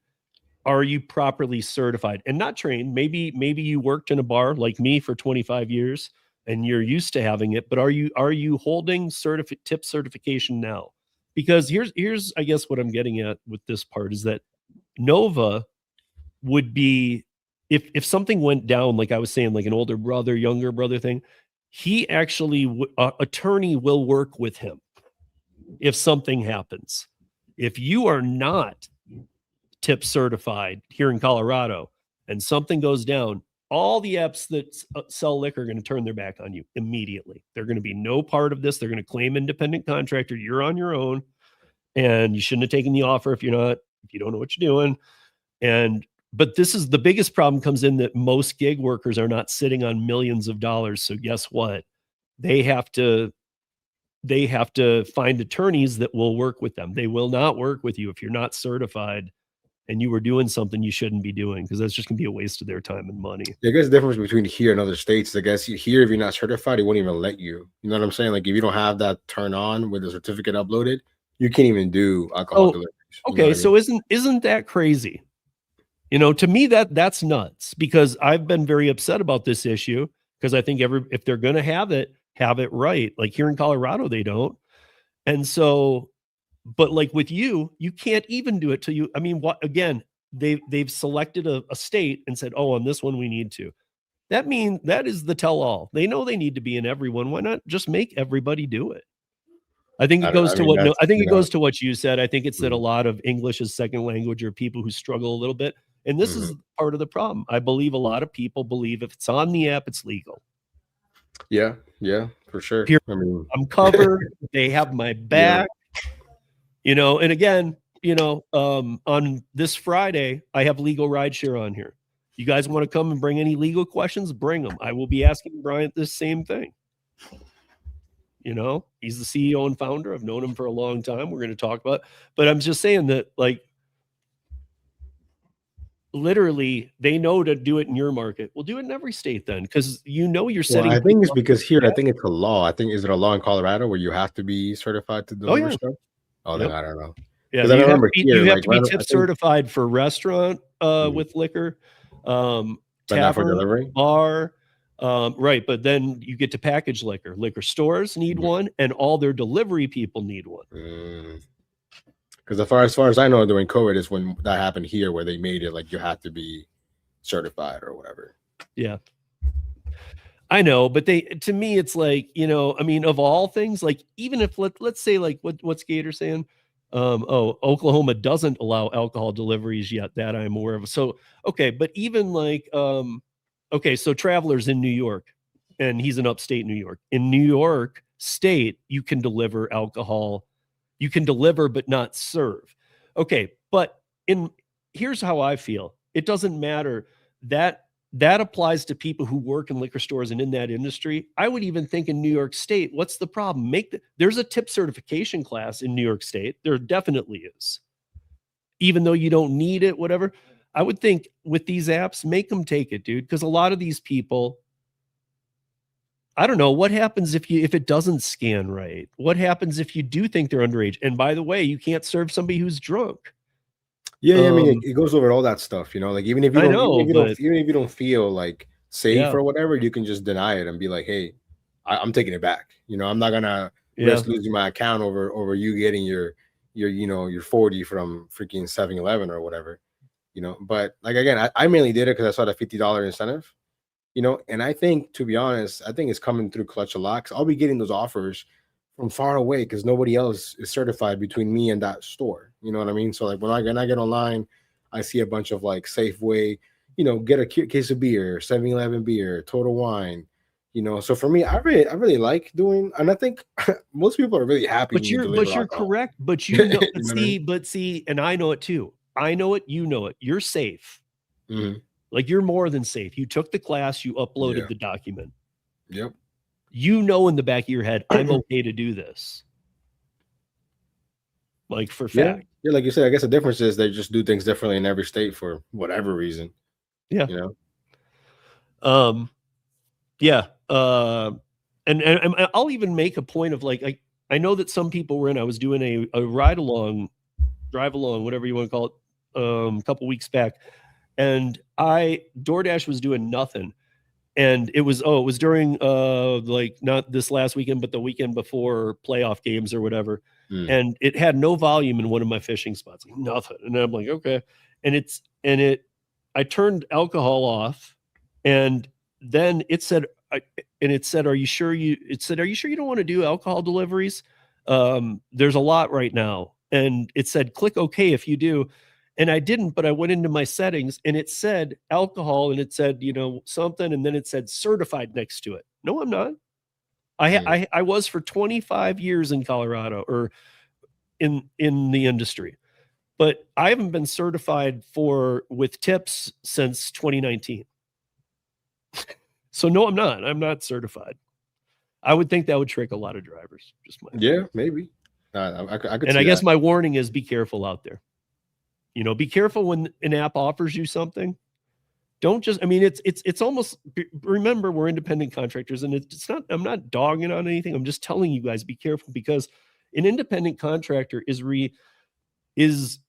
are you properly certified and not trained? Maybe you worked in a bar like me for 25 years and you're used to having it, but are you holding tip certification now? Because here's I guess what I'm getting at with this part is that Nova would be, if something went down, like I was saying, like an older brother, younger brother thing, he actually attorney will work with him if something happens. If you are not tip certified here in Colorado and something goes down, all the apps that sell liquor are going to turn their back on you immediately. They're going to be no part of this. They're going to claim independent contractor. You're on your own, and you shouldn't have taken the offer if you don't know what you're doing. But this is the biggest problem, comes in that most gig workers are not sitting on millions of dollars. So guess what? They have to find attorneys that will work with them. They will not work with you if you're not certified and you were doing something you shouldn't be doing, because that's just gonna be a waste of their time and money. I guess the difference between here and other states, I guess here, if you're not certified, it won't even let you. You know what I'm saying? Like if you don't have that turn on with the certificate uploaded, you can't even do alcohol deliveries. Okay, so isn't that crazy? To me that's nuts, because I've been very upset about this issue, because I think if they're gonna have it right. Like here in Colorado, they don't. And so, but like with you can't even do it till you, I mean, what, again, they've selected a state and said, oh, on this one we need to. That is the tell all. They know they need to be in everyone. Why not just make everybody do it? I think it goes to what you said. I think it's that a lot of English as second language are people who struggle a little bit. And this is part of the problem. I believe a lot of people believe if it's on the app, it's legal. Yeah, for sure. I mean, I'm covered. They have my back. And again, on this Friday, I have legal rideshare on here. You guys want to come and bring any legal questions? Bring them. I will be asking Bryant this same thing. He's the CEO and founder. I've known him for a long time. We're going to talk about, but I'm just saying that, like, literally, they know to do it in your market. We'll do it in every state then, because you're setting. I think it's because here, I think it's a law. I think, is it a law in Colorado where you have to be certified to deliver stuff? Oh, then I don't know. Yeah, you have to be tip certified for restaurant with liquor, tavern, bar, right? But then you get to package liquor. Liquor stores need one, and all their delivery people need one. Because as far as I know, during COVID is when that happened here, where they made it like you have to be certified or whatever. Yeah. I know, but to me, it's like, I mean, of all things, like, even if let's say, like, what's Gator saying? Oklahoma doesn't allow alcohol deliveries yet that I'm aware of. So, okay, but even like, okay, so Traveler's in New York, and he's in upstate New York. In New York State, you can deliver alcohol, you can deliver but not serve. Okay, but here's how I feel. It doesn't matter. That applies to people who work in liquor stores and in that industry. I would even think in New York State, what's the problem? There's a tip certification class in New York State. There definitely is. Even though you don't need it, whatever. I would think with these apps, make them take it, dude. Because a lot of these people, I don't know, what happens if it doesn't scan right? What happens if you do think they're underage? And by the way, you can't serve somebody who's drunk. Yeah, I mean, it goes over all that stuff, like even if you don't feel like safe or whatever, you can just deny it and be like, hey, I'm taking it back. I'm not gonna risk losing my account over you getting your 40 from freaking 7-Eleven or whatever. But like, again, I mainly did it because I saw the $50 incentive, and I think, to be honest, I think it's coming through Clutch a lot, because I'll be getting those offers from far away because nobody else is certified between me and that store. You know what I mean? So like when I get online, I see a bunch of like Safeway, get a case of beer, 7-Eleven beer, Total Wine, So for me, I really like doing, and I think most people are really happy. But you're correct. But see, and I know it too. I know it. You know it. You're safe. Mm-hmm. Like, you're more than safe. You took the class. You uploaded the document. Yep. In the back of your head, I'm okay to do this. Like, for fact. Yeah, like you said, I guess the difference is they just do things differently in every state for whatever reason. Yeah. Yeah. And I'll even make a point of, like, I know that some people were in. I was doing a ride along, drive along, whatever you want to call it, a couple weeks back, and Doordash was doing nothing. And it was during like, not this last weekend, but the weekend before playoff games or whatever. And it had no volume in one of my fishing spots, like nothing. And I'm like, okay. And I turned alcohol off, and then it said, are you sure you don't want to do alcohol deliveries? There's a lot right now. And it said, click OK if you do. And I didn't, but I went into my settings, and it said alcohol, and it said, something, and then it said certified next to it. No, I'm not. I was for 25 years in Colorado, or in the industry, but I haven't been certified with tips since 2019. So no, I'm not. I'm not certified. I would think that would trick a lot of drivers. Just maybe. I could. And I guess my warning is, be careful out there. Be careful when an app offers you something. Don't just, I mean, it's almost, remember, we're independent contractors, and it's not, I'm not dogging on anything. I'm just telling you guys, be careful, because an independent contractor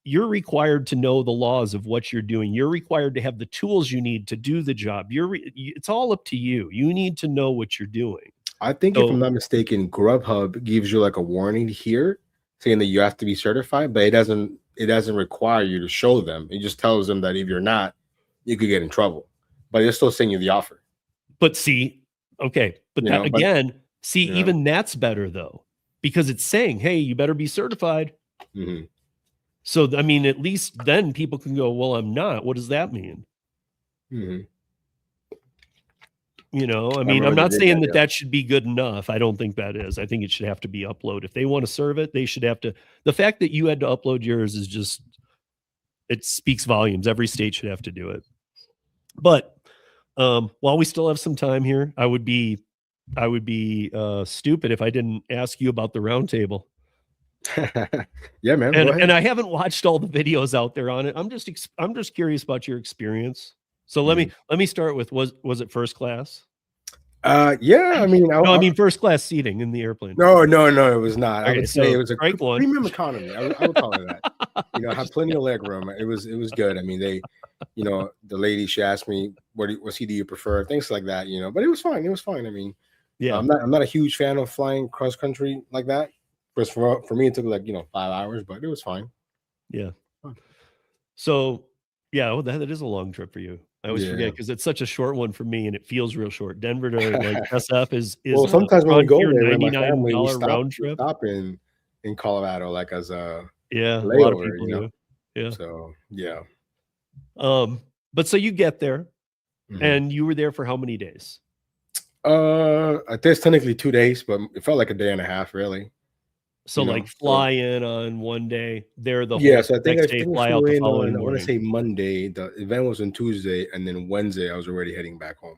you're required to know the laws of what you're doing. You're required to have the tools you need to do the job. It's all up to you. You need to know what you're doing. I think, if I'm not mistaken, Grubhub gives you like a warning here saying that you have to be certified, but it doesn't require you to show them. It just tells them that if you're not, you could get in trouble, but they're still sending you the offer. But see, okay, but even that's better though, because it's saying, hey, you better be certified. Mm-hmm. So, I mean, at least then people can go, well, I'm not. What does that mean? Mm-hmm. I mean, I'm not saying that should be good enough. I don't think that is. I think it should have to be uploaded. If they want to serve it, they should have to. The fact that you had to upload yours is just, it speaks volumes. Every state should have to do it. But while we still have some time here, I would be stupid if I didn't ask you about the Roundtable. Yeah, man. And I haven't watched all the videos out there on it. I'm just curious about your experience. So let me start with, was it first class? Yeah, I mean, first class seating in the airplane. No, it was not. Okay, I would say it was a one. premium economy. I would call it that. I had plenty of leg room. It was good. I mean, they, the lady, she asked me, what seat do you prefer? Things like that, but it was fine. It was fine. I mean, yeah, I'm not a huge fan of flying cross country like that. Because for me, it took like 5 hours, but it was fine. Yeah. So yeah, that is a long trip for you. I always forget because it's such a short one for me, and it feels real short. Denver to like SF is Well, a sometimes when we go Frontier there with my family, we $99 round trip. stop in Colorado, like as a Yeah, a lot of layover, people you know. do. Yeah. So yeah. But so you get there, Mhm. and you were there for how many days? I guess technically 2 days, but it felt like a day and a half, really. So like fly in on one day, there the Yeah, whole so I next think day, we fly flew out the in following on, I want to morning. say Monday. The event was on Tuesday, and then Wednesday I was already heading back home.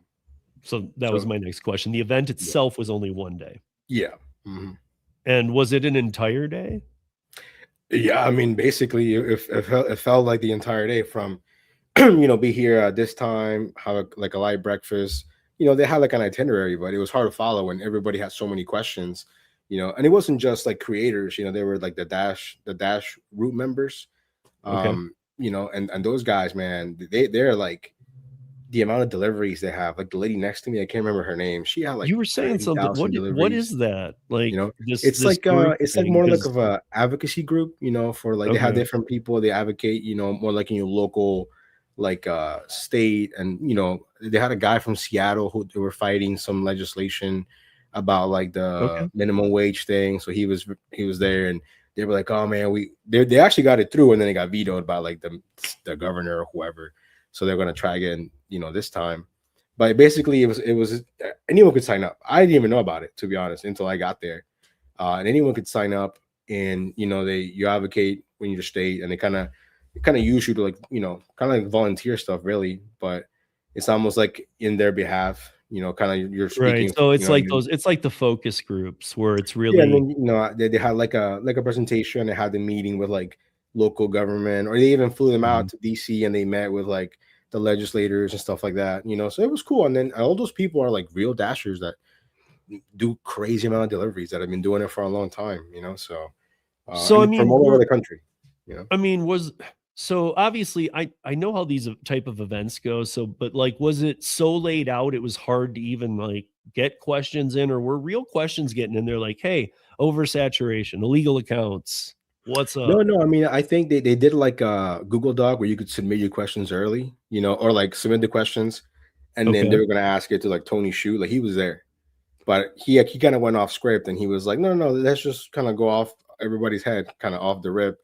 So that was my next question. The event itself was only one day. Yeah. Mhm. And was it an entire day? Yeah, I mean, basically, it felt like the entire day from, be here at this time, have like a light breakfast. They had like an itinerary, but it was hard to follow when everybody had so many questions. And it wasn't just like creators. They were like the Dash root members. Okay. And those guys, man, they're like the amount of deliveries they have. Like the lady next to me, I can't remember her name. She had like You were saying something. 30,000 What deliveries. is that? Like It's group it's like thing? more like 'Cause of a advocacy group, for like they have different people they advocate, more like in your local like state. And they had a guy from Seattle who they were fighting some legislation about like the minimum wage thing. So he was there, and they were like, oh man, they actually got it through, and then it got vetoed by like the governor or whoever. So they're gonna try again, this time. But basically, it was anyone could sign up. I didn't even know about it, to be honest, until I got there. And anyone could sign up, and you advocate when you're state, and they kind of use you to like kind of like volunteer stuff, really. But it's almost like in their behalf, kind of you're speaking. Right. So it's like it's like the focus groups where it's really and then they had like a presentation. They had the meeting with like local government, or they even flew them out to DC, and they met with like the legislators and stuff like that. So it was cool. And then all those people are like real dashers that do crazy amount of deliveries that have been doing it for a long time. So I mean, from all over the country. I mean, so obviously I know how these type of events go. So, but like, was it so laid out it was hard to even like get questions in, or were real questions getting in there? Like, hey, oversaturation, illegal accounts, what's up? No. I mean, I think they did like a Google Doc where you could submit your questions early, or like submit the questions, and then they were gonna ask it to like Tony Schuh. Like he was there, but he kind of went off script, and he was like, no, let's just kind of go off everybody's head, kind of off the rip.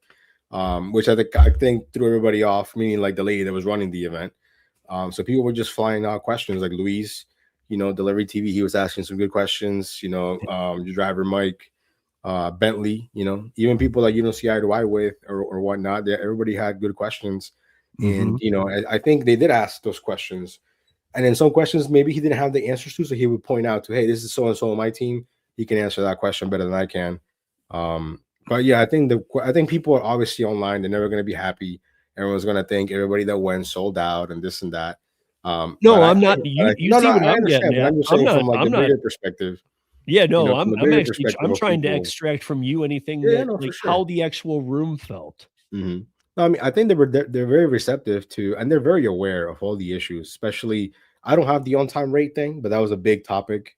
Which I think threw everybody off, meaning like the lady that was running the event. So people were just flying out questions like Luis, Delivery TV. He was asking some good questions. Your driver Mike, Bentley. Even people that you don't see eye to eye with or whatnot. Everybody had good questions, and I think they did ask those questions. And then some questions maybe he didn't have the answers to, so he would point out to, hey, this is so and so on my team. He can answer that question better than I can. But yeah, I think people are obviously online. They're never going to be happy. Everyone's going to think everybody that went sold out and this and that. No, I'm not. You see what I'm getting at. I'm just saying from like a bigger perspective. Yeah, no, I'm actually trying to people. extract from you anything that like how the actual room felt. No, I mean, I think they're very receptive to, and they're very aware of all the issues. Especially, I don't have the on-time rate thing, but that was a big topic.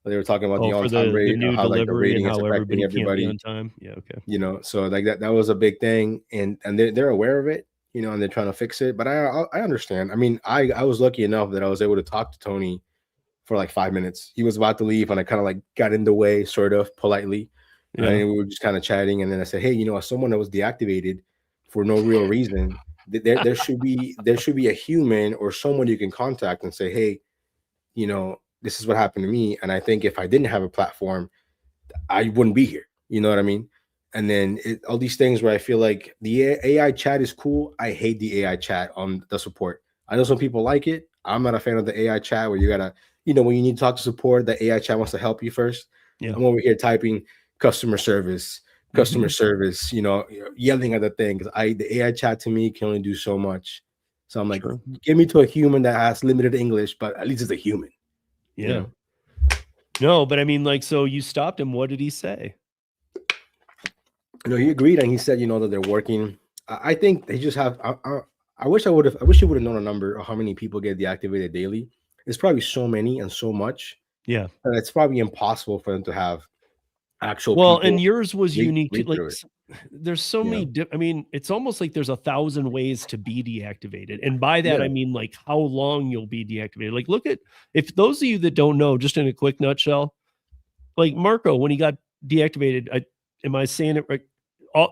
They were talking about the on-time rate, new how like the delivery rating and is how affecting everybody on time. Yeah, okay. So like that was a big thing, and they're aware of it, and they're trying to fix it. But I understand. I mean, I was lucky enough that I was able to talk to Tony for like 5 minutes. He was about to leave, and I kind of like got in the way, sort of politely, and we were just kind of chatting. And then I said, hey, as someone that was deactivated for no real reason, there should be a human or someone you can contact and say, hey, this is what happened to me. And I think if I didn't have a platform, I wouldn't be here. You know what I mean? And then all these things where I feel like the AI chat is cool. I hate the AI chat on the support. I know some people like it. I'm not a fan of the AI chat where you gotta, when you need to talk to support, the AI chat wants to help you first. Yeah. I'm over here typing customer service, yelling at the thing, because the AI chat to me can only do so much. So I'm like, give me to a human that has limited English, but at least it's a human. Yeah. No, but I mean, like, so you stopped him. What did he say? He agreed, and he said, that they're working. I think they just have. I wish he would have known a number of how many people get deactivated daily. It's probably so many and so much. Yeah, and it's probably impossible for them to have actual. Well, and yours was unique. Like there's so many. I mean, it's almost like there's 1,000 ways to be deactivated, and by that I mean like how long you'll be deactivated. Like, look at, if those of you that don't know, just in a quick nutshell, like Marco when he got deactivated. Am I saying it right?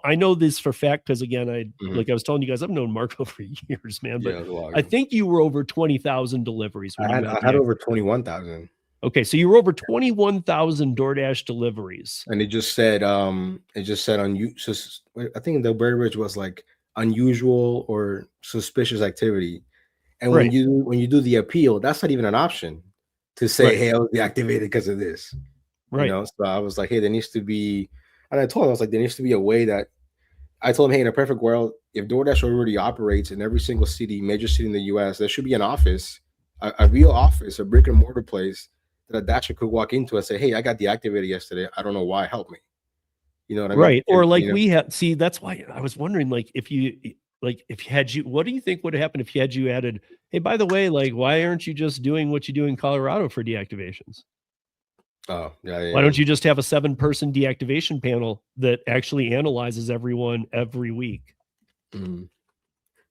I know this for fact because again, like I was telling you guys, I've known Marco for years, man. But I think you were over 20,000 deliveries. I had over 21,000. Okay, so you were over 21,000 DoorDash deliveries, and it just said on you. I think the verbiage was like unusual or suspicious activity. And when you do the appeal, that's not even an option to say, hey, I was deactivated because of this. Right. You know, so I was like, hey, there needs to be, and I told him, I was like, there needs to be a way that I told him, hey, in a perfect world, if DoorDash already operates in every single city, major city in the US, there should be an office, a real office, a brick and mortar place that a Dasher could walk into and say, hey, I got deactivated yesterday. I don't know why. Help me. You know what I mean? Right. Or like we had, see, that's why I was wondering, like, if you had you, what do you think would have happened if you had you added, hey, by the way, like, why aren't you just doing what you do in Colorado for deactivations? Oh, yeah. Why don't you just have a 7-person deactivation panel that actually analyzes everyone every week? Mm-hmm.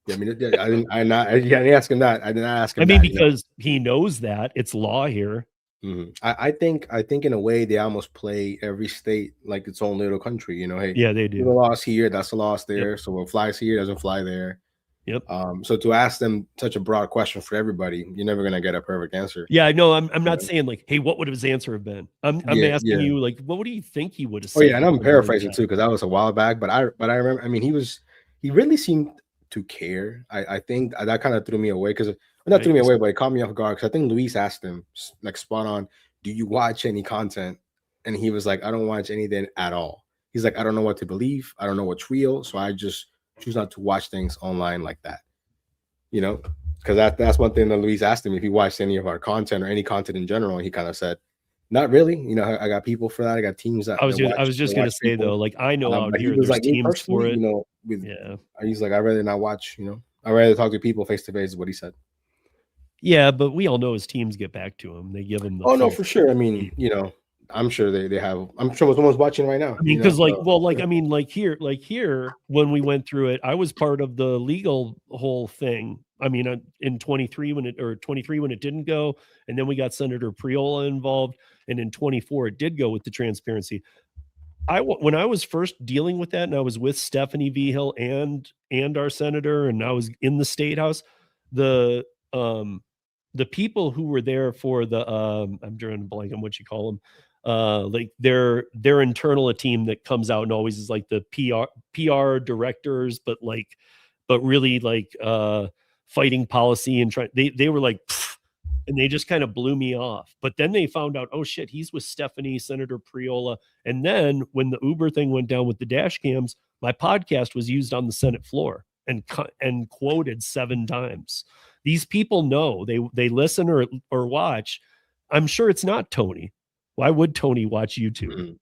Yeah, I mean, I didn't ask him that. I didn't ask him. I mean, because he knows that it's law here. Mm-hmm. I think in a way they almost play every state like its own little country. You know, hey, yeah, they do. The loss here, that's a loss there. So what flies here doesn't fly there. Yep. So to ask them such a broad question for everybody, you're never gonna get a perfect answer. Yeah, I know. I'm not saying like, hey, what would his answer have been? I'm asking you, like, what do you think he would have said? Oh yeah, and I'm paraphrasing too because that was a while back. But I remember. I mean, he really seemed to care. I think that kind of threw me away because not threw me away, but it caught me off guard because I think Luis asked him like spot on, do you watch any content? And he was like, I don't watch anything at all. He's like, I don't know what to believe. I don't know what's real. So I just choose not to watch things online like that. You know, because that's one thing that Luis asked him if he watched any of our content or any content in general. And he kind of said, not really. You know, I got people for that. I got teams that I was just going to say people. Though, like I know out here there's like, teams for it. You know, he's like, I'd rather not watch, you know, I'd rather talk to people face to face is what he said. Yeah, but we all know his teams get back to him. They give him the no, for sure. I mean, you know, I'm sure they have. I'm sure someone's watching right now. I mean, because I mean, like here, when we went through it, I was part of the legal whole thing. I mean, in 23 when it didn't go, and then we got Senator Priola involved, and in 24 it did go with the transparency. When I was first dealing with that, and I was with Stephanie Vigil and our senator, and I was in the state house, the people who were there for the I'm drawing a blank on what you call them. Like their internal team that comes out and always is like the PR directors, but really like fighting policy and they were like, and they just kind of blew me off. But then they found out, oh shit, he's with Stephanie, Senator Priola. And then when the Uber thing went down with the dash cams, my podcast was used on the Senate floor and quoted 7 times. These people know, they listen or watch. I'm sure it's not Tony. Why would Tony watch YouTube? Mm-hmm.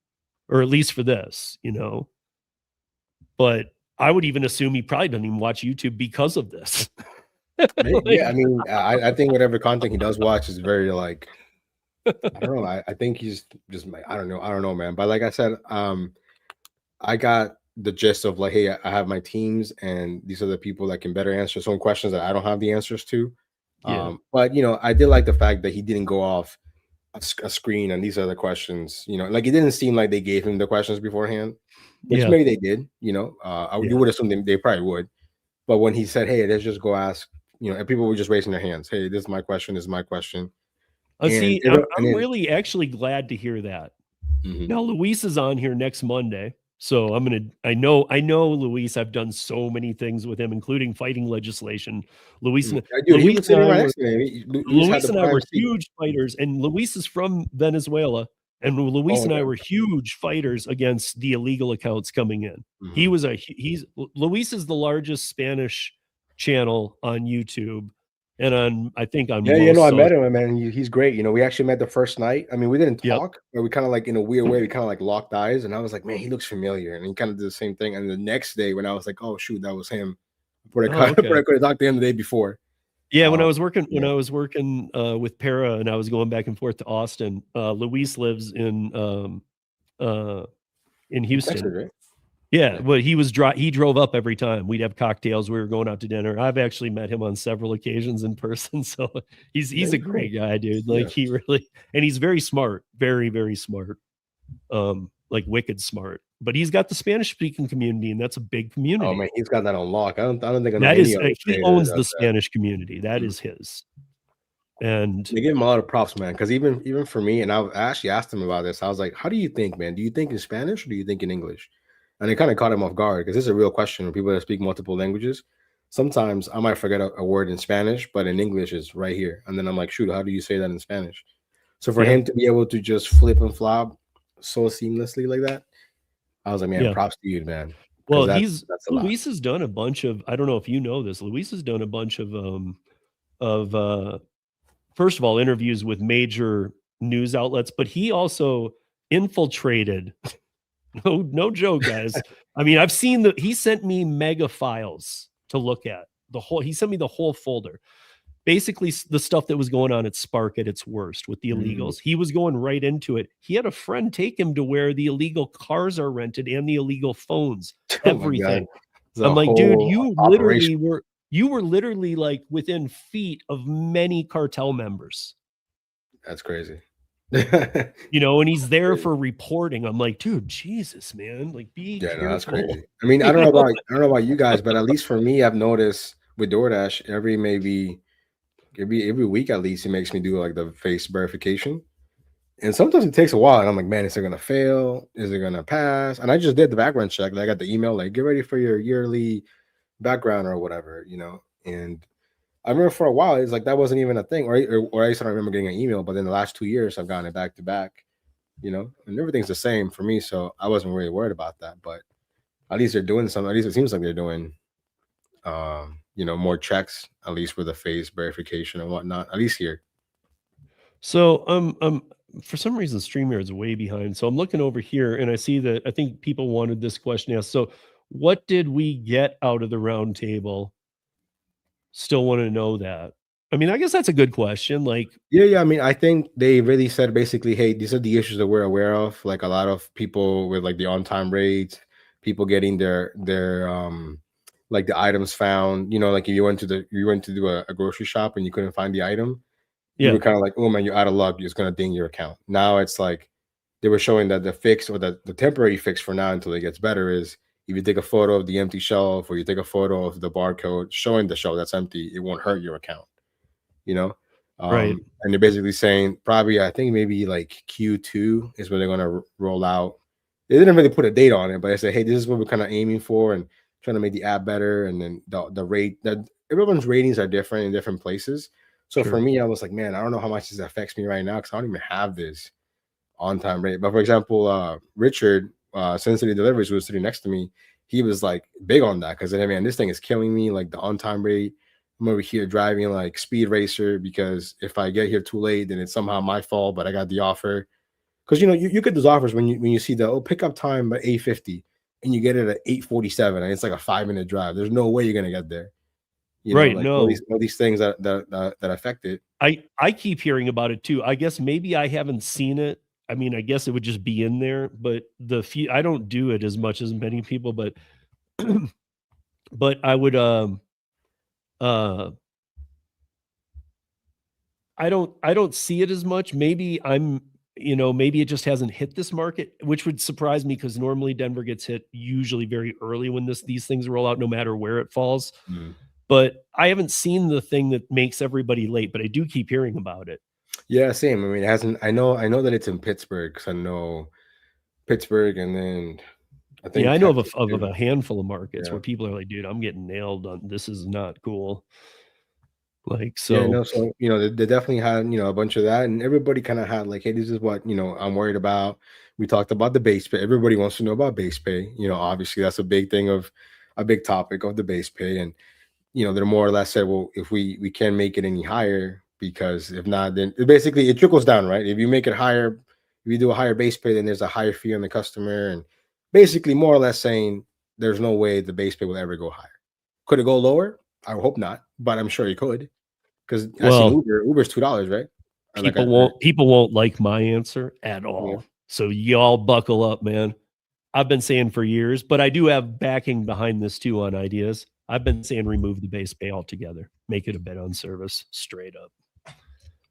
Or at least for this, you know? But I would even assume he probably doesn't even watch YouTube because of this. Yeah, I mean, I think whatever content he does watch is very like, I don't know. I think he's just, I don't know, man. But like I said, I got the gist of like, hey, I have my teams and these are the people that can better answer some questions that I don't have the answers to. Yeah. But, you know, I did like the fact that he didn't go off a screen and these are the questions, you know, like it didn't seem like they gave him the questions beforehand, which maybe they did, you know, you would assume they probably would. But when he said, hey, let's just go ask, you know, and people were just raising their hands. Hey, this is my question. This is my question. See, I'm really actually glad to hear that. Mm-hmm. Now, Luis is on here next Monday. So I know Luis, I've done so many things with him, including fighting legislation. Luis and I were huge fighters, and Luis is from Venezuela. And Luis and I were huge fighters against the illegal accounts coming in. Mm-hmm. Luis is the largest Spanish channel on YouTube. And I met him, man. He's great. You know, we actually met the first night. I mean, we didn't talk, but we kind of like in a weird way, we kind of like locked eyes. And I was like, man, he looks familiar. And he kind of did the same thing. And the next day when I was like, oh shoot, that was him. But I could have talked to him the day before. Yeah, when I was working with Para and I was going back and forth to Austin, Luis lives in Houston. Texas, right? Yeah, well, he drove up every time. We'd have cocktails. We were going out to dinner. I've actually met him on several occasions in person. So he's a great guy, dude. Like he really, and he's very smart, very, very smart. Like wicked smart. But he's got the Spanish speaking community, and that's a big community. Oh man, he's got that on lock. I don't think I know that any is other he owns the Spanish community. That is his. And they give him a lot of props, man. Because even for me, and I actually asked him about this. I was like, "How do you think, man? Do you think in Spanish or do you think in English?" And it kind of caught him off guard because this is a real question when people that speak multiple languages. Sometimes I might forget a word in Spanish, but in English is right here. And then I'm like, shoot, how do you say that in Spanish? So for him to be able to just flip and flop so seamlessly like that, I was like, man, props to you, man. Well, Luis has done a bunch of, I don't know if you know this, Luis has done a bunch of first of all, interviews with major news outlets, but he also infiltrated, no joke, guys. I mean, I've seen he sent me mega files to look at. He sent me the whole folder. Basically, the stuff that was going on at Spark at its worst with the illegals. He was going right into it. He had a friend take him to where the illegal cars are rented and the illegal phones, everything. I'm like, dude, you were literally like within feet of many cartel members. That's crazy. And he's there for reporting. I'm like, dude, Jesus, man, like be careful. No, that's crazy. I mean, I don't know about you guys, but at least for me, I've noticed with DoorDash every week at least, it makes me do like the face verification. And sometimes it takes a while. And I'm like, man, is it going to fail? Is it going to pass? And I just did the background check. I got the email, like, get ready for your yearly background or whatever, And I remember for a while, it's like that wasn't even a thing. Or I used to remember getting an email, but in the last 2 years, I've gotten it back to back, and everything's the same for me. So I wasn't really worried about that. But at least they're doing something. At least it seems like they're doing more checks, at least with the face verification and whatnot, at least here. So for some reason StreamYard is way behind. So I'm looking over here and I see that I think people wanted this question asked. So what did we get out of the roundtable? Still want to know that. I mean, I guess that's a good question. Like, yeah. I mean, I think they really said basically, hey, these are the issues that we're aware of. Like a lot of people with like the on-time rates, people getting their like the items found, like if you went to do a grocery shop and you couldn't find the item, you were kind of like, oh man, you're out of luck, it's gonna ding your account. Now it's like they were showing that the fix or the temporary fix for now until it gets better is if you take a photo of the empty shelf or you take a photo of the barcode showing the shelf that's empty, it won't hurt your account. Right. And they're basically saying probably I think maybe like Q2 is when they're gonna roll out. They didn't really put a date on it, but they said, hey, this is what we're kind of aiming for and trying to make the app better. And then the rate that everyone's ratings are different in different places. So for me, I was like, man, I don't know how much this affects me right now because I don't even have this on-time rate. But for example, Richard, Sensitive Deliveries, who was sitting next to me, he was like big on that because, man, this thing is killing me. Like the on-time rate, I'm over here driving like speed racer because if I get here too late, then it's somehow my fault. But I got the offer because you get those offers when you see the pickup time at 8:50 and you get it at 8:47 and it's like a 5-minute drive. There's no way you're gonna get there. Right. Like no, all these things that affect it. I keep hearing about it too. I guess maybe I haven't seen it. I mean, I guess it would just be in there, but I don't do it as much as many people, but but I would I don't see it as much. Maybe maybe it just hasn't hit this market, which would surprise me because normally Denver gets hit usually very early when these things roll out, no matter where it falls. But I haven't seen the thing that makes everybody late, but I do keep hearing about it. Yeah, same. I mean, it hasn't. I know that it's in Pittsburgh because I know Pittsburgh, and then I think I know of a handful of markets where people are like, "Dude, I'm getting nailed on. This is not cool." Like so. Yeah, so they definitely had a bunch of that, and everybody kind of had like, "Hey, this is what I'm worried about." We talked about the base pay. Everybody wants to know about base pay. Obviously that's a big topic of the base pay, and they're more or less said, well, if we can make it any higher, because if not, then it trickles down, right? If you make it higher, if you do a higher base pay, then there's a higher fee on the customer, and basically more or less saying there's no way the base pay will ever go higher. Could it go lower? I hope not, but I'm sure it could, because Uber's $2, right? People won't like my answer at all. Yeah. So y'all buckle up, man. I've been saying for years, but I do have backing behind this too on ideas. I've been saying remove the base pay altogether, make it a bed on service straight up.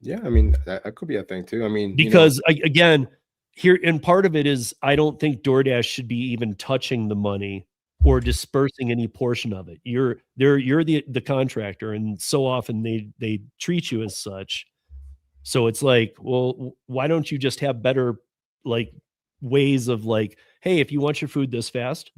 Yeah, I mean that could be a thing too. I mean, because again, here, and part of it is I don't think DoorDash should be even touching the money or dispersing any portion of it. You're the contractor, and so often they treat you as such. So it's like, well, why don't you just have better like ways of like, hey, if you want your food this fast,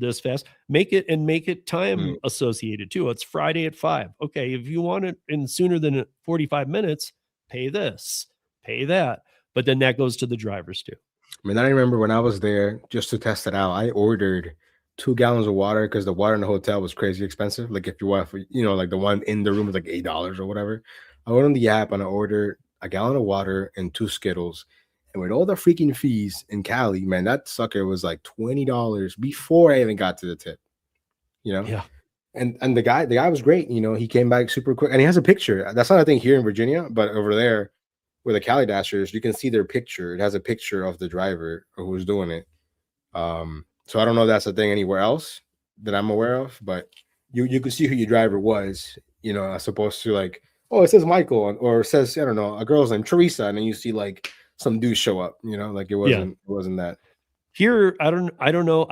make it time associated too. It's Friday at 5. Okay, if you want it in sooner than 45 minutes, pay this, pay that. But then that goes to the drivers too. I mean, I remember when I was there just to test it out, I ordered 2 gallons of water because the water in the hotel was crazy expensive. Like if you want, like the one in the room was like $8 or whatever. I went on the app and I ordered a gallon of water and 2 Skittles. And with all the freaking fees in Cali, man, that sucker was like $20 before I even got to the tip. Yeah. And the guy was great. He came back super quick, and he has a picture. That's not a thing here in Virginia, but over there with the Cali Dashers, you can see their picture. It has a picture of the driver who's doing it. So I don't know if that's a thing anywhere else that I'm aware of, but you could see who your driver was, as opposed to like, oh, it says Michael, or it says, I don't know, a girl's name Teresa, and then you see like some dude show up, like it wasn't that. Here, I don't know.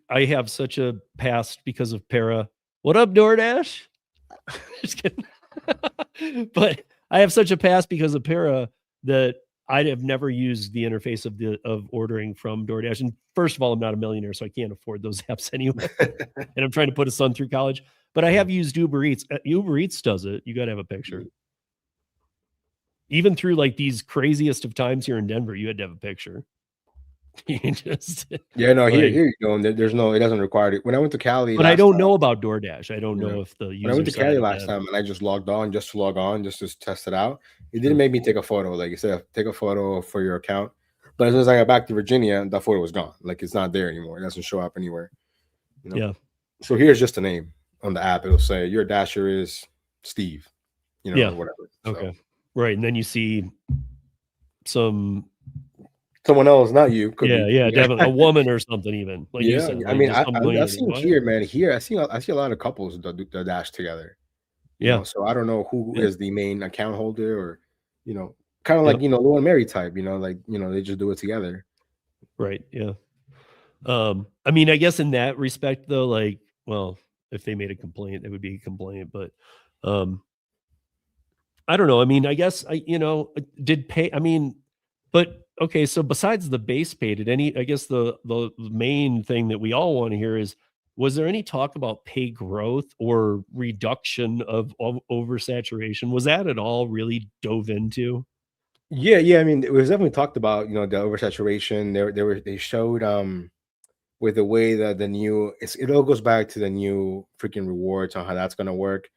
I have such a past because of Para. What up, DoorDash? Just kidding. But I have such a past because of Para that I have never used the interface of ordering from DoorDash. And first of all, I'm not a millionaire, so I can't afford those apps anyway. And I'm trying to put a son through college. But I have used Uber Eats. Uber Eats does it. You got to have a picture. Even through like these craziest of times here in Denver, you had to have a picture. Here you go. And there's no, it doesn't require it. When I went to Cali, but I don't know about DoorDash. I don't know if the user. When I went to Cali last time, and I just logged on just to log on, just to test it out. It didn't make me take a photo. Like it said, take a photo for your account. But as soon as I got back to Virginia, that photo was gone. Like it's not there anymore. It doesn't show up anywhere. Yeah. So here's just a name on the app. It'll say your Dasher is Steve. Or whatever. Okay. So. Right, and then you see someone else, not you. Definitely a woman or something. Even like you said, I mean, I've seen here, man. Here, I see a lot of couples that dash together. So I don't know who is the main account holder, or kind of like Lou and Mary type. They just do it together. Right. Yeah. I mean, I guess in that respect, though, like, well, if they made a complaint, it would be a complaint, but I don't know. I mean, I guess but okay. So besides the base pay, I guess the main thing that we all want to hear is, was there any talk about pay growth or reduction of oversaturation? Was that at all really dove into? Yeah. I mean, it was definitely talked about, the oversaturation. They showed, with the way that it all goes back to the new freaking rewards on how that's going to work.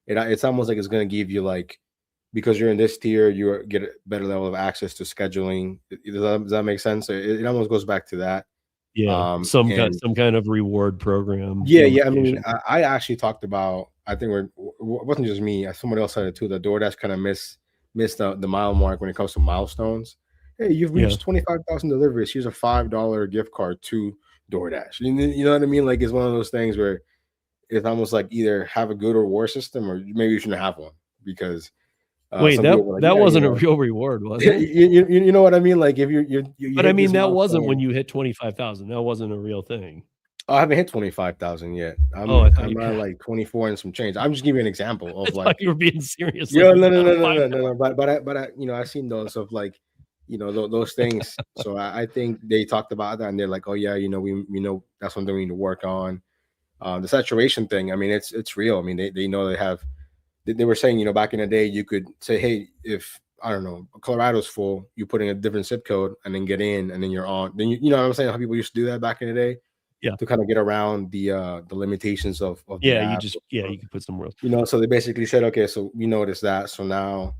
It's almost like it's going to give you like, because you're in this tier, you get a better level of access to scheduling. Does that make sense? It almost goes back to that. Yeah, some kind of reward program. Yeah. I mean, I actually talked about. I think it wasn't just me. Somebody else said it too. The DoorDash kind of missed the mile mark when it comes to milestones. Hey, you've reached 25,000 deliveries. Here's a $5 gift card to DoorDash. You know what I mean? Like it's one of those things where it's almost like either have a good reward system, or maybe you shouldn't have one because. Wait, that wasn't a real reward, was it? You know what I mean? Like if you but I mean, that wasn't when you hit 25,000. That wasn't a real thing. Oh, I haven't hit 25,000 yet. I'm at like 24 and some change. I'm just giving you an example of like you were being serious. No. But I've seen those of like, those things. So I think they talked about that, and they're like, oh yeah, we know that's something we need to work on. The saturation thing. I mean, it's real. I mean, they know they have. They were saying, back in the day, you could say, hey, if I don't know, Colorado's full, you put in a different zip code and then get in, and then you're on. Then you know what I'm saying? How people used to do that back in the day, to kind of get around the limitations of you could put somewhere else. So they basically said, okay, so we noticed that, so now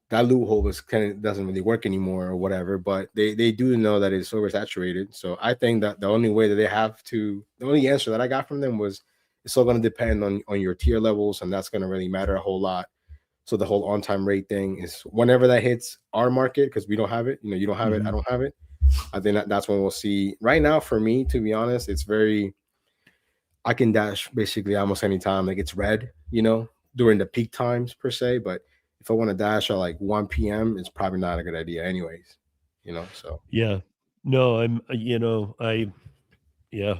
that loophole doesn't really work anymore or whatever. But they do know that it's oversaturated. So I think that the only way that the only answer that I got from them was, it's all going to depend on your tier levels, and that's going to really matter a whole lot. So the whole on-time rate thing is whenever that hits our market, because we don't have it, you don't have it, I don't have it. I think that's when we'll see. Right now, for me, to be honest, it's very. I can dash basically almost any time. Like it's red, during the peak times per se. But if I want to dash at like 1 p.m., it's probably not a good idea, anyways. So Yeah. No, yeah.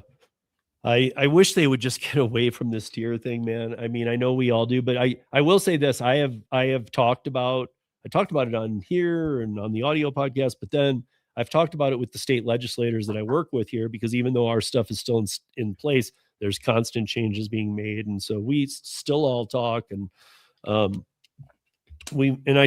I wish they would just get away from this tier thing, man. I mean, I know we all do, but I will say this. I have talked about it on here and on the audio podcast, but then I've talked about it with the state legislators that I work with here, because even though our stuff is still in place, there's constant changes being made. And so we still all talk, and I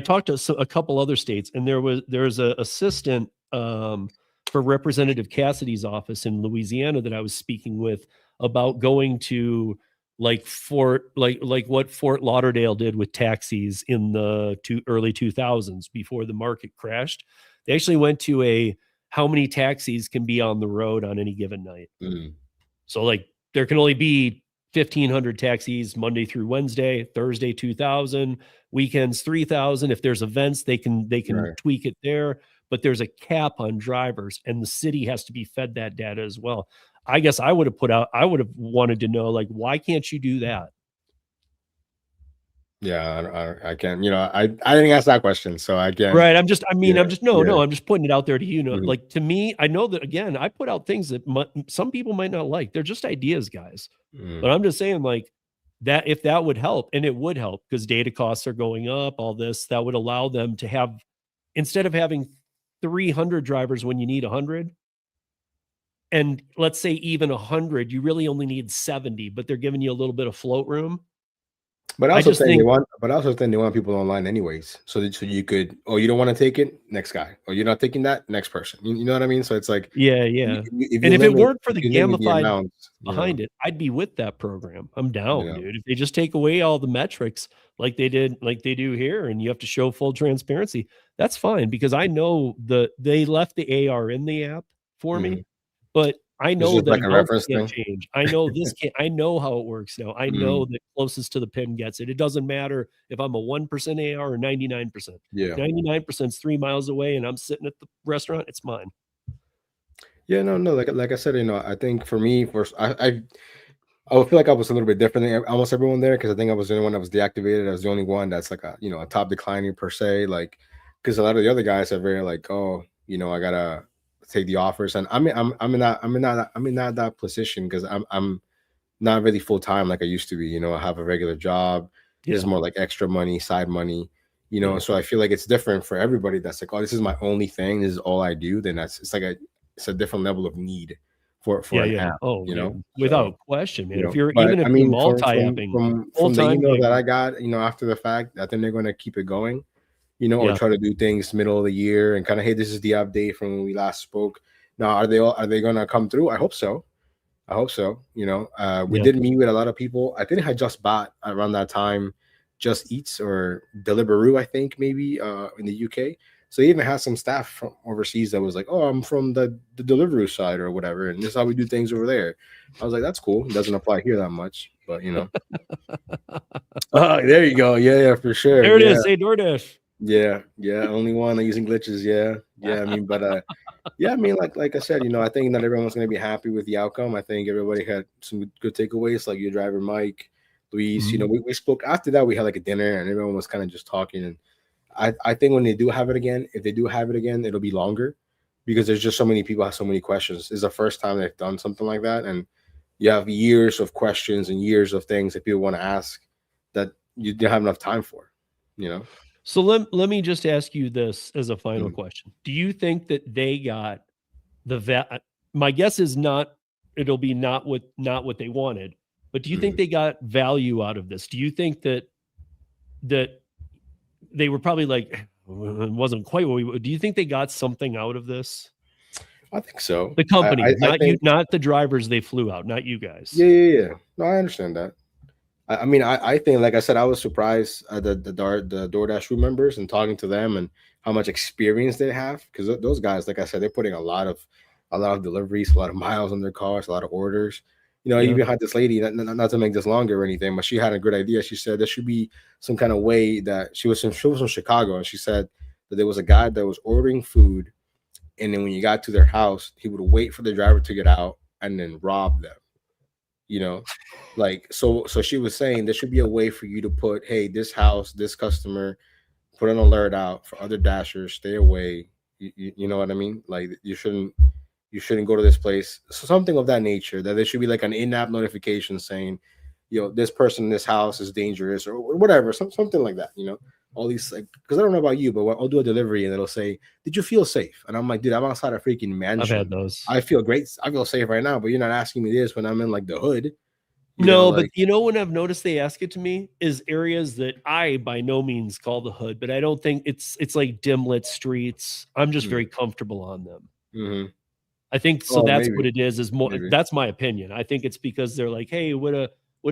talked to a couple other states, and there's a assistant for Representative Cassidy's office in Louisiana that I was speaking with about going to like what Fort Lauderdale did with taxis in the early 2000s before the market crashed. They actually went to how many taxis can be on the road on any given night. So like there can only be 1,500 taxis Monday through Wednesday, Thursday 2,000, weekends 3,000. If there's events, they can right. tweak it there, but there's a cap on drivers, and the city has to be fed that data as well. I guess I would have wanted to know, like, why can't you do that? Yeah, I can't. I didn't ask that question, so I can't. Right. I'm just pointing it out there to you. Like, to me, I know that, again, I put out things that some people might not like. They're just ideas, guys. But I'm just saying, like, that if that would help, and it would help because data costs are going up, all this, that would allow them to have, instead of having 300 drivers when you need 100, and let's say even 100, you really only need 70, but they're giving you a little bit of float room. But I also think they want people online anyways, so you could, you don't want to take it, next guy, you're not taking that, next person. You know what I mean? So it's like, yeah. If it weren't for the gamified behind it, I'd be with that program. I'm down, dude. If they just take away all the metrics like they do here, and you have to show full transparency, that's fine, because I know they left the AR in the app for me, but I know that like can't change. I know this can't. I know how it works now. I know that closest to the pin gets it. It doesn't matter if I'm a 1% AR or 99%. Yeah, 99% is 3 miles away, and I'm sitting at the restaurant. It's mine. Yeah, no. Like I said, I think for me, first, I would feel like I was a little bit different than almost everyone there, because I think I was the only one that was deactivated. I was the only one that's like a top declining per se, like, because a lot of the other guys are very like, I gotta take the offers, and I'm in not that position, because I'm not really full time like I used to be. I have a regular job. It's more like extra money, side money. So I feel like it's different for everybody. That's like, this is my only thing. This is all I do. Then it's a different level of need for an app. Without question, man. If you're multi-apping from the email that I got, after the fact, I think they're going to keep it going. Or try to do things middle of the year and kind of, hey, this is the update from when we last spoke. Now, are they going to come through? I hope so. We did meet with a lot of people. I think I just bought around that time Just Eats or Deliveroo, I think, maybe in the UK. So they even had some staff from overseas that was like, I'm from the Deliveroo side or whatever, and this is how we do things over there. I was like, that's cool. It doesn't apply here that much, but there you go. Yeah, for sure. There it is. Hey, Doordash. Yeah. Only one using glitches. Yeah. I mean, but like I said, I think not everyone's going to be happy with the outcome. I think everybody had some good takeaways, like your driver, Mike, Luis. We spoke after that. We had like a dinner, and everyone was kind of just talking. And I think when they do have it again, if they do have it again, it'll be longer, because there's just so many people have so many questions. It's the first time they've done something like that, and you have years of questions and years of things that people want to ask that you didn't have enough time for. So let me just ask you this as a final question. Do you think that they got my guess is it'll be not what they wanted, but do you think they got value out of this? Do you think that they were probably like, it wasn't quite what do you think they got something out of this? I think so. The company, not the drivers they flew out, not you guys. Yeah. No, I understand that. I mean, I think, like I said, I was surprised at the Doordash crew members and talking to them and how much experience they have, because those guys, like I said, they're putting a lot of deliveries, a lot of miles on their cars, a lot of orders. I even had this lady, not to make this longer or anything, but she had a good idea. She said there should be some kind of way that she was from Chicago, and she said that there was a guy that was ordering food And then when you got to their house, he would wait for the driver to get out and then rob them. You know, like so she was saying there should be a way for you to put, hey, this house, this customer, put an alert out for other dashers, stay away. You know what I mean? Like you shouldn't go to this place. So something of that nature, that there should be like an in-app notification saying, this person in this house is dangerous or whatever, something like that, all these, like, because I don't know about you, but I'll do a delivery and it'll say, did you feel safe? And I'm like, dude, I'm outside a freaking mansion. I've had those. I feel great. I feel safe right now, but you're not asking me this when I'm in like the hood. But when I've noticed they ask it to me is areas that I by no means call the hood, but I don't think it's like dim lit streets. I'm just very comfortable on them. Mm-hmm. I think so. That's maybe. What it is more. Maybe. That's my opinion. I think it's because they're like, hey, would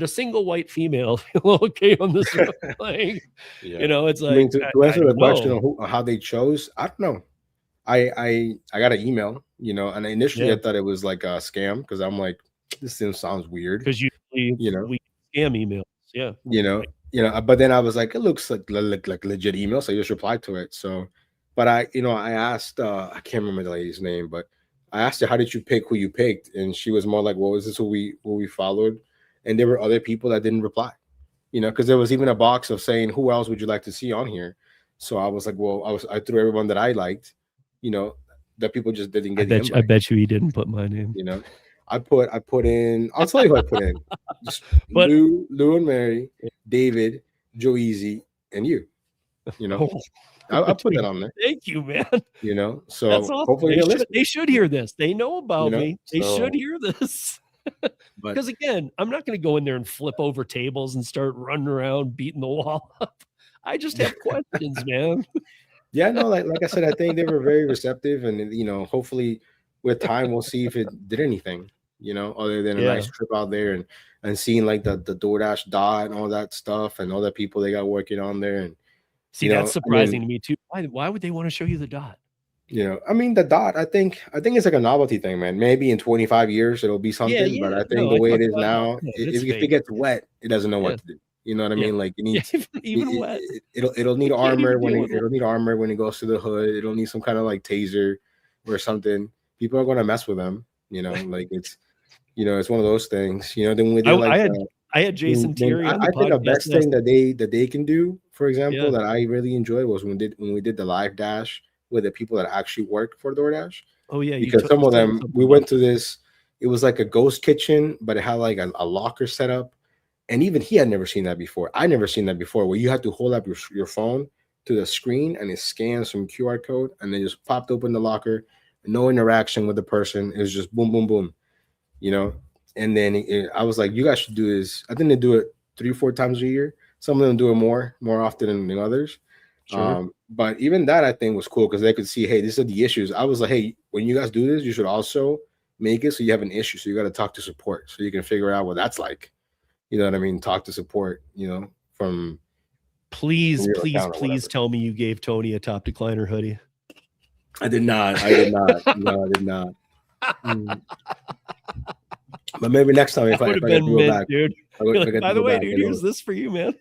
a single white female feel okay on this? Like, it's like, to answer the question on how they chose, I don't know. I got an email, and initially I thought it was like a scam because I'm like, this thing sounds weird. Because we scam emails, but then I was like, it looks like legit email, so you just reply to it. So, but I asked, I can't remember the lady's name, but I asked her, how did you pick who you picked? And she was more like, well, is this what we followed? And there were other people that didn't reply, because there was even a box of saying, who else would you like to see on here? So I was like, well, I threw everyone that I liked, that people just didn't get. I bet you he didn't put my name. I put in, I'll tell you who I put in. Just Lou and Mary, David, Joe Easy, and you. I put that on there. Thank you, man. So that's awesome. Hopefully they should hear this. They know about me. They should hear this. Because again, I'm not going to go in there and flip over tables and start running around beating the wall up. I just have questions, man. Yeah, no, like I said, I think they were very receptive, and hopefully with time we'll see if it did anything, other than a nice trip out there and seeing like the DoorDash dot and all that stuff and all the people they got working on there. And see, that's surprising to me too. Why would they want to show you the dot? The dot, I think it's like a novelty thing, man. Maybe in 25 years it'll be something, but I think the way it is now, if it gets wet, it doesn't know what to do. You know what I mean? Like it needs even wet. It'll need armor it'll need armor when it goes to the hood. It'll need some kind of like taser or something. People are going to mess with them. Like it's one of those things. Then we did I had Jason Terry. I think the best thing that they can do, for example, that I really enjoyed was when we did the live dash with the people that actually work for DoorDash. Oh yeah, because some of them we went to this. It was like a ghost kitchen, but it had like a locker set up. And even he had never seen that before. I never seen that before, where you had to hold up your phone to the screen and it scans some QR code and then just popped open the locker. No interaction with the person. It was just boom, boom, boom, And then I was like, you guys should do this. I think they do it 3 or 4 times a year. Some of them do it more often than others. Sure. But even that I think was cool because they could see, hey, these are the issues. I was like, hey, when you guys do this, you should also make it so you have an issue. So you got to talk to support so you can figure out what that's like. You know what I mean? Talk to support, from. Please tell me you gave Tony a top decliner hoodie. I did not. No, I did not. But maybe next time if I get to go back, dude. By the way, dude, here's this for you, man.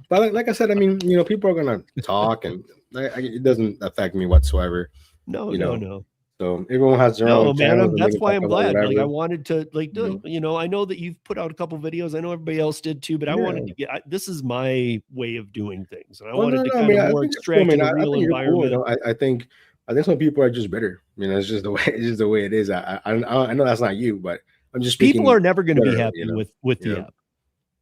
But like I said, I mean, people are gonna talk, and it doesn't affect me whatsoever. No. So everyone has their own. Man, that's why I'm glad. Like I wanted to, I know that you've put out a couple videos. I know everybody else did too, but I wanted to get. This is my way of doing things, and I wanted to kind of more extract in a real environment. Cool, I think some people are just bitter. It's just the way. It's just the way it is. I know that's not you, but I'm just speaking. People are never going to be happy with the app.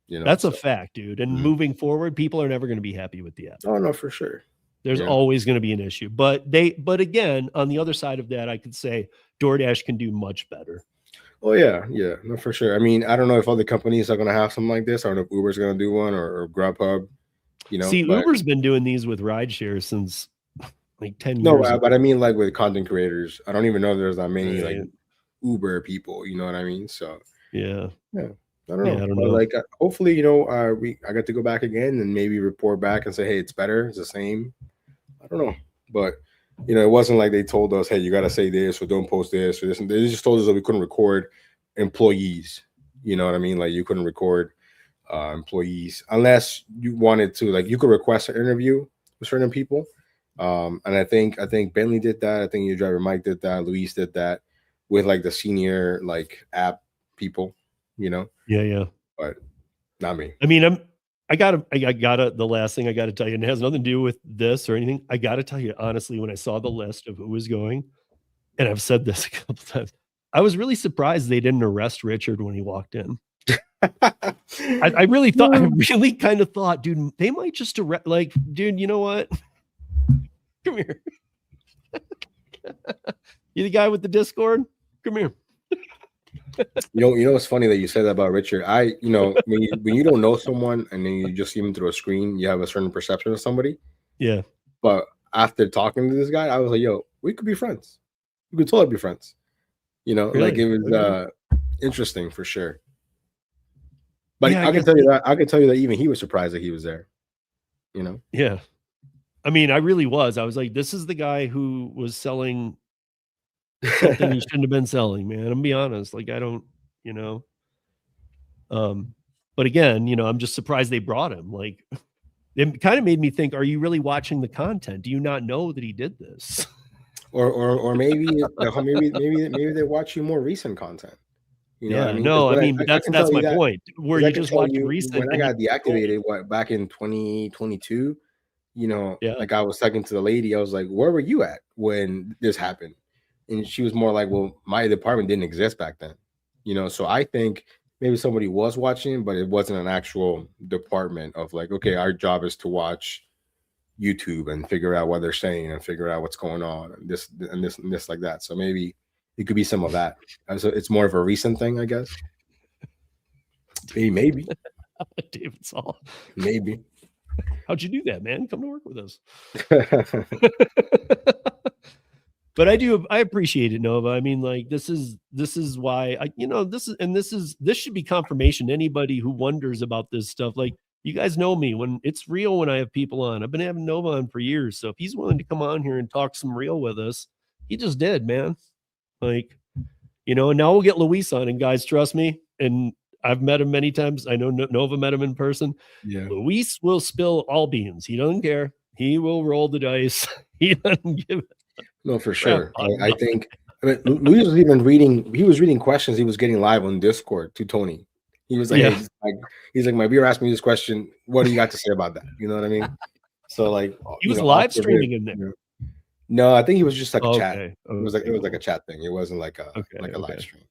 That's a fact, dude. And Mm-hmm. moving forward, people are never going to be happy with the app. Oh no, for sure. There's always going to be an issue, but again, on the other side of that, I could say DoorDash can do much better. Oh yeah, no, for sure. I mean, I don't know if other companies are going to have something like this. I don't know if Uber's going to do one or Grubhub. See, Uber's been doing these with rideshare since like 10 years. No, but I mean, like with content creators, I don't even know if there's that many like Uber people. You know what I mean? So yeah. I don't know. Like, hopefully, I got to go back again and maybe report back and say, hey, it's better, it's the same. I don't know, but it wasn't like they told us, hey, you got to say this or don't post this or this. And they just told us that we couldn't record employees. You know what I mean? Like you couldn't record employees unless you wanted to. Like you could request an interview with certain people, And I think Bentley did that. I think your driver Mike did that. Luis did that with like the senior like app people, you know. Yeah. But not me. I mean, I gotta the last thing I gotta tell you, and it has nothing to do with this or anything. I gotta tell you honestly, when I saw the list of who was going, and I've said this a couple times, I was really surprised they didn't arrest Richard when he walked in. I really thought, I really kind of thought, dude, they might just arrest, like, dude, you know what? Come here. You the guy with the Discord? Come here. You know what's funny that you said that about Richard. When you don't know someone and then you just see them through a screen, you have a certain perception of somebody. Yeah. But after talking to this guy, I was like, yo, we could be friends. We could totally be friends. You know, Really? like it was interesting for sure. But Yeah, I can tell you that even he was surprised that he was there. You know? Yeah. I mean, I really was. I was like, this is the guy who was selling something he shouldn't have been selling, man. I'm gonna be honest. Like, I don't, you know. But again, you know, I'm just surprised they brought him. Like, it kind of made me think, are you really watching the content? Do you not know that he did this? Or maybe they watch you more recent content. You know Yeah, what I mean? no, I mean, but that's my point. Where you just watching recent. When I got deactivated, back in 2022, you know, Yeah. like I was talking to the lady, I was like, where were you at when this happened? And she was more like, well, my department didn't exist back then, you know. So I think maybe somebody was watching, but it wasn't an actual department of like, okay, our job is to watch YouTube and figure out what they're saying and figure out what's going on and this like that. So maybe it could be some of that. So it's more of a recent thing, I guess. Maybe. David Saul. Maybe. How'd you do that, man? Come to work with us. But I appreciate it, Nova. I mean, like, this is why this should be confirmation to anybody who wonders about this stuff. Like, you guys know me when it's real when I have people on. I've been having Nova on for years. So if he's willing to come on here and talk some real with us, he just did, man. Like, you know, and now we'll get Luis on, and guys, trust me. And I've met him many times. I know Nova met him in person. Yeah. Luis will spill all beans. He doesn't care. He will roll the dice. He doesn't give it. No, for sure. I think Luis was even reading. He was reading questions he was getting live on Discord to Tony. He was like, Yeah. hey, he's like, my viewer asked me this question. What do you got to say about that? You know what I mean? So like, he was live streaming in there. You know. No, I think he was just like a chat. Okay. It was like a chat thing. It wasn't like a live stream.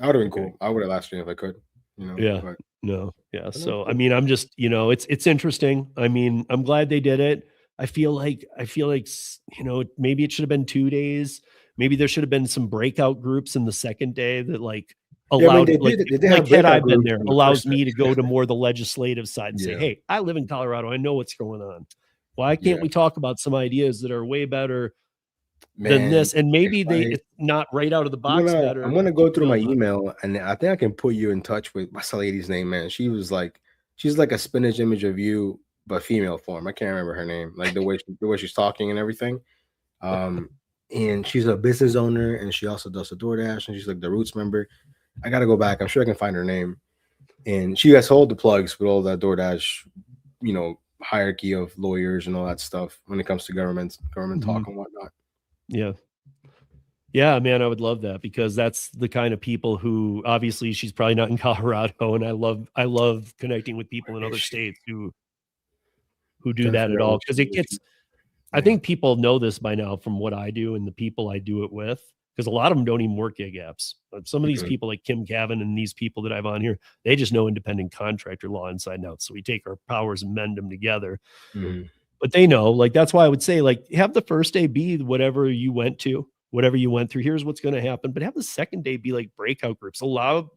I would have been cool. I would have live streamed if I could. You know. Yeah. But, no. Yeah. So I mean, I'm just, you know, it's interesting. I mean, I'm glad they did it. I feel like, you know, maybe it should have been 2 days. Maybe there should have been some breakout groups in the second day that like allowed, had I been there, allows me to go to more the legislative side and say, hey, I live in Colorado. I know what's going on. Why can't we talk about some ideas that are way better than this? And maybe it's not right out of the box better. I'm going to go through my email, and I think I can put you in touch with what's the lady's name, man. She's like a spinach image of you, but female form. I can't remember her name. Like the way she's talking and everything. And she's a business owner, and she also does the Doordash, and she's like the Roots member. I got to go back. I'm sure I can find her name. And she has hold the plugs with all that Doordash, you know, hierarchy of lawyers and all that stuff when it comes to government talk and whatnot. Yeah. Yeah, man, I would love that, because that's the kind of people who, obviously she's probably not in Colorado, and I love connecting with people in other states who do that at all, because it gets, I think people know this by now from what I do and the people I do it with, because a lot of them don't even work gig apps. Some of these people like Kim Cavan and these people that I have on here, they just know independent contractor law inside and out. So we take our powers and mend them together. But they know, like, that's why I would say, like, have the first day be whatever you went through. Here's what's going to happen. But have the second day be like breakout groups. Allow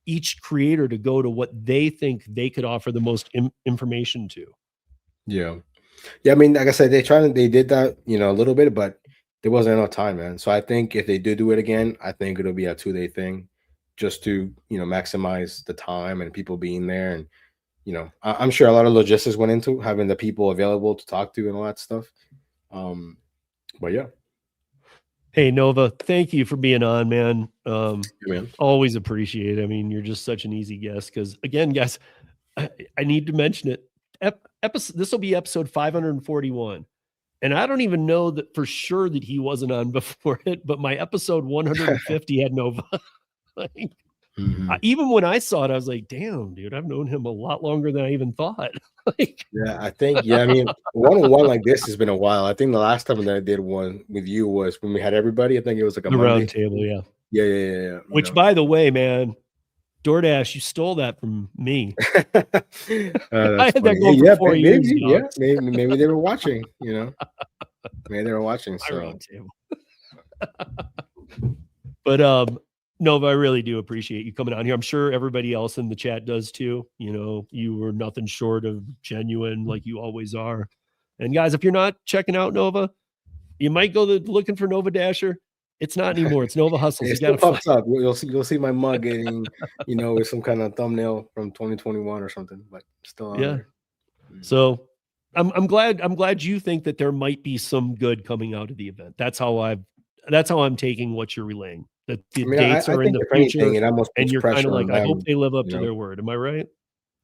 each creator to go to what they think they could offer the most information to. Yeah. I mean, like I said, they did that, you know, a little bit, but there wasn't enough time, man. So I think if they do it again, I think it'll be a 2-day thing, just to, you know, maximize the time and people being there. And, you know, I'm sure a lot of logistics went into having the people available to talk to and all that stuff. But yeah. Hey, Nova, thank you for being on, man. Man. Always appreciate it. I mean, you're just such an easy guest, because, again, guys, I need to mention it. This will be episode 541. And I don't even know that for sure that he wasn't on before it, but my episode 150 had Nova. Like, even when I saw it, I was like, damn, dude, I've known him a lot longer than I even thought. Like, yeah, I think, yeah, I mean, one-on-one like this has been a while. I think the last time that I did one with you was when we had everybody. I think it was like a the Monday. Roundtable, yeah. Yeah. Which, by the way, man, Doordash, you stole that from me. I had that going for 4 years. Maybe they were watching, you know. Maybe they were watching. So, but Nova, I really do appreciate you coming on here. I'm sure everybody else in the chat does too. You know, you were nothing short of genuine, like you always are. And guys, if you're not checking out Nova, you might go looking for Nova Dasher. It's not anymore. It's Nova Hustles. It still pops up. You'll see my mug getting, you know, with some kind of thumbnail from 2021 or something, but still on there. So I'm glad you think that there might be some good coming out of the event. That's how I'm taking what you're relaying. That the dates are in the future, and you're kind of like, I hope they live up to their word. Am I right?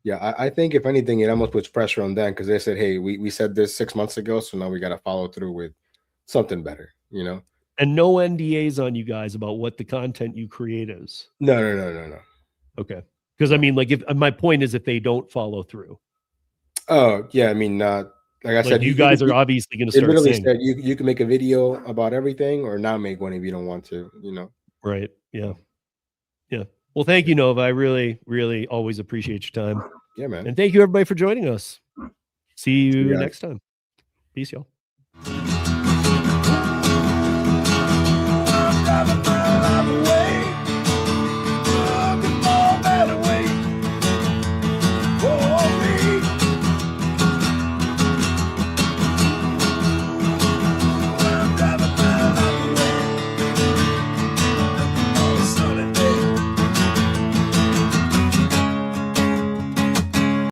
Yeah, I think if anything, it almost puts pressure on them because they said, hey, we said this 6 months ago, so now we got to follow through with something better, you know. And no NDAs on you guys about what the content you create is. No. Okay. Because I mean, like, if my point is, if they don't follow through. Oh yeah, I mean, like I said, you guys are obviously going to start. It literally said you can make a video about everything, or not make one if you don't want to. You know. Right. Yeah. Well, thank you, Nova. I really, really always appreciate your time. Yeah, man. And thank you, everybody, for joining us. See you next time. Peace, y'all.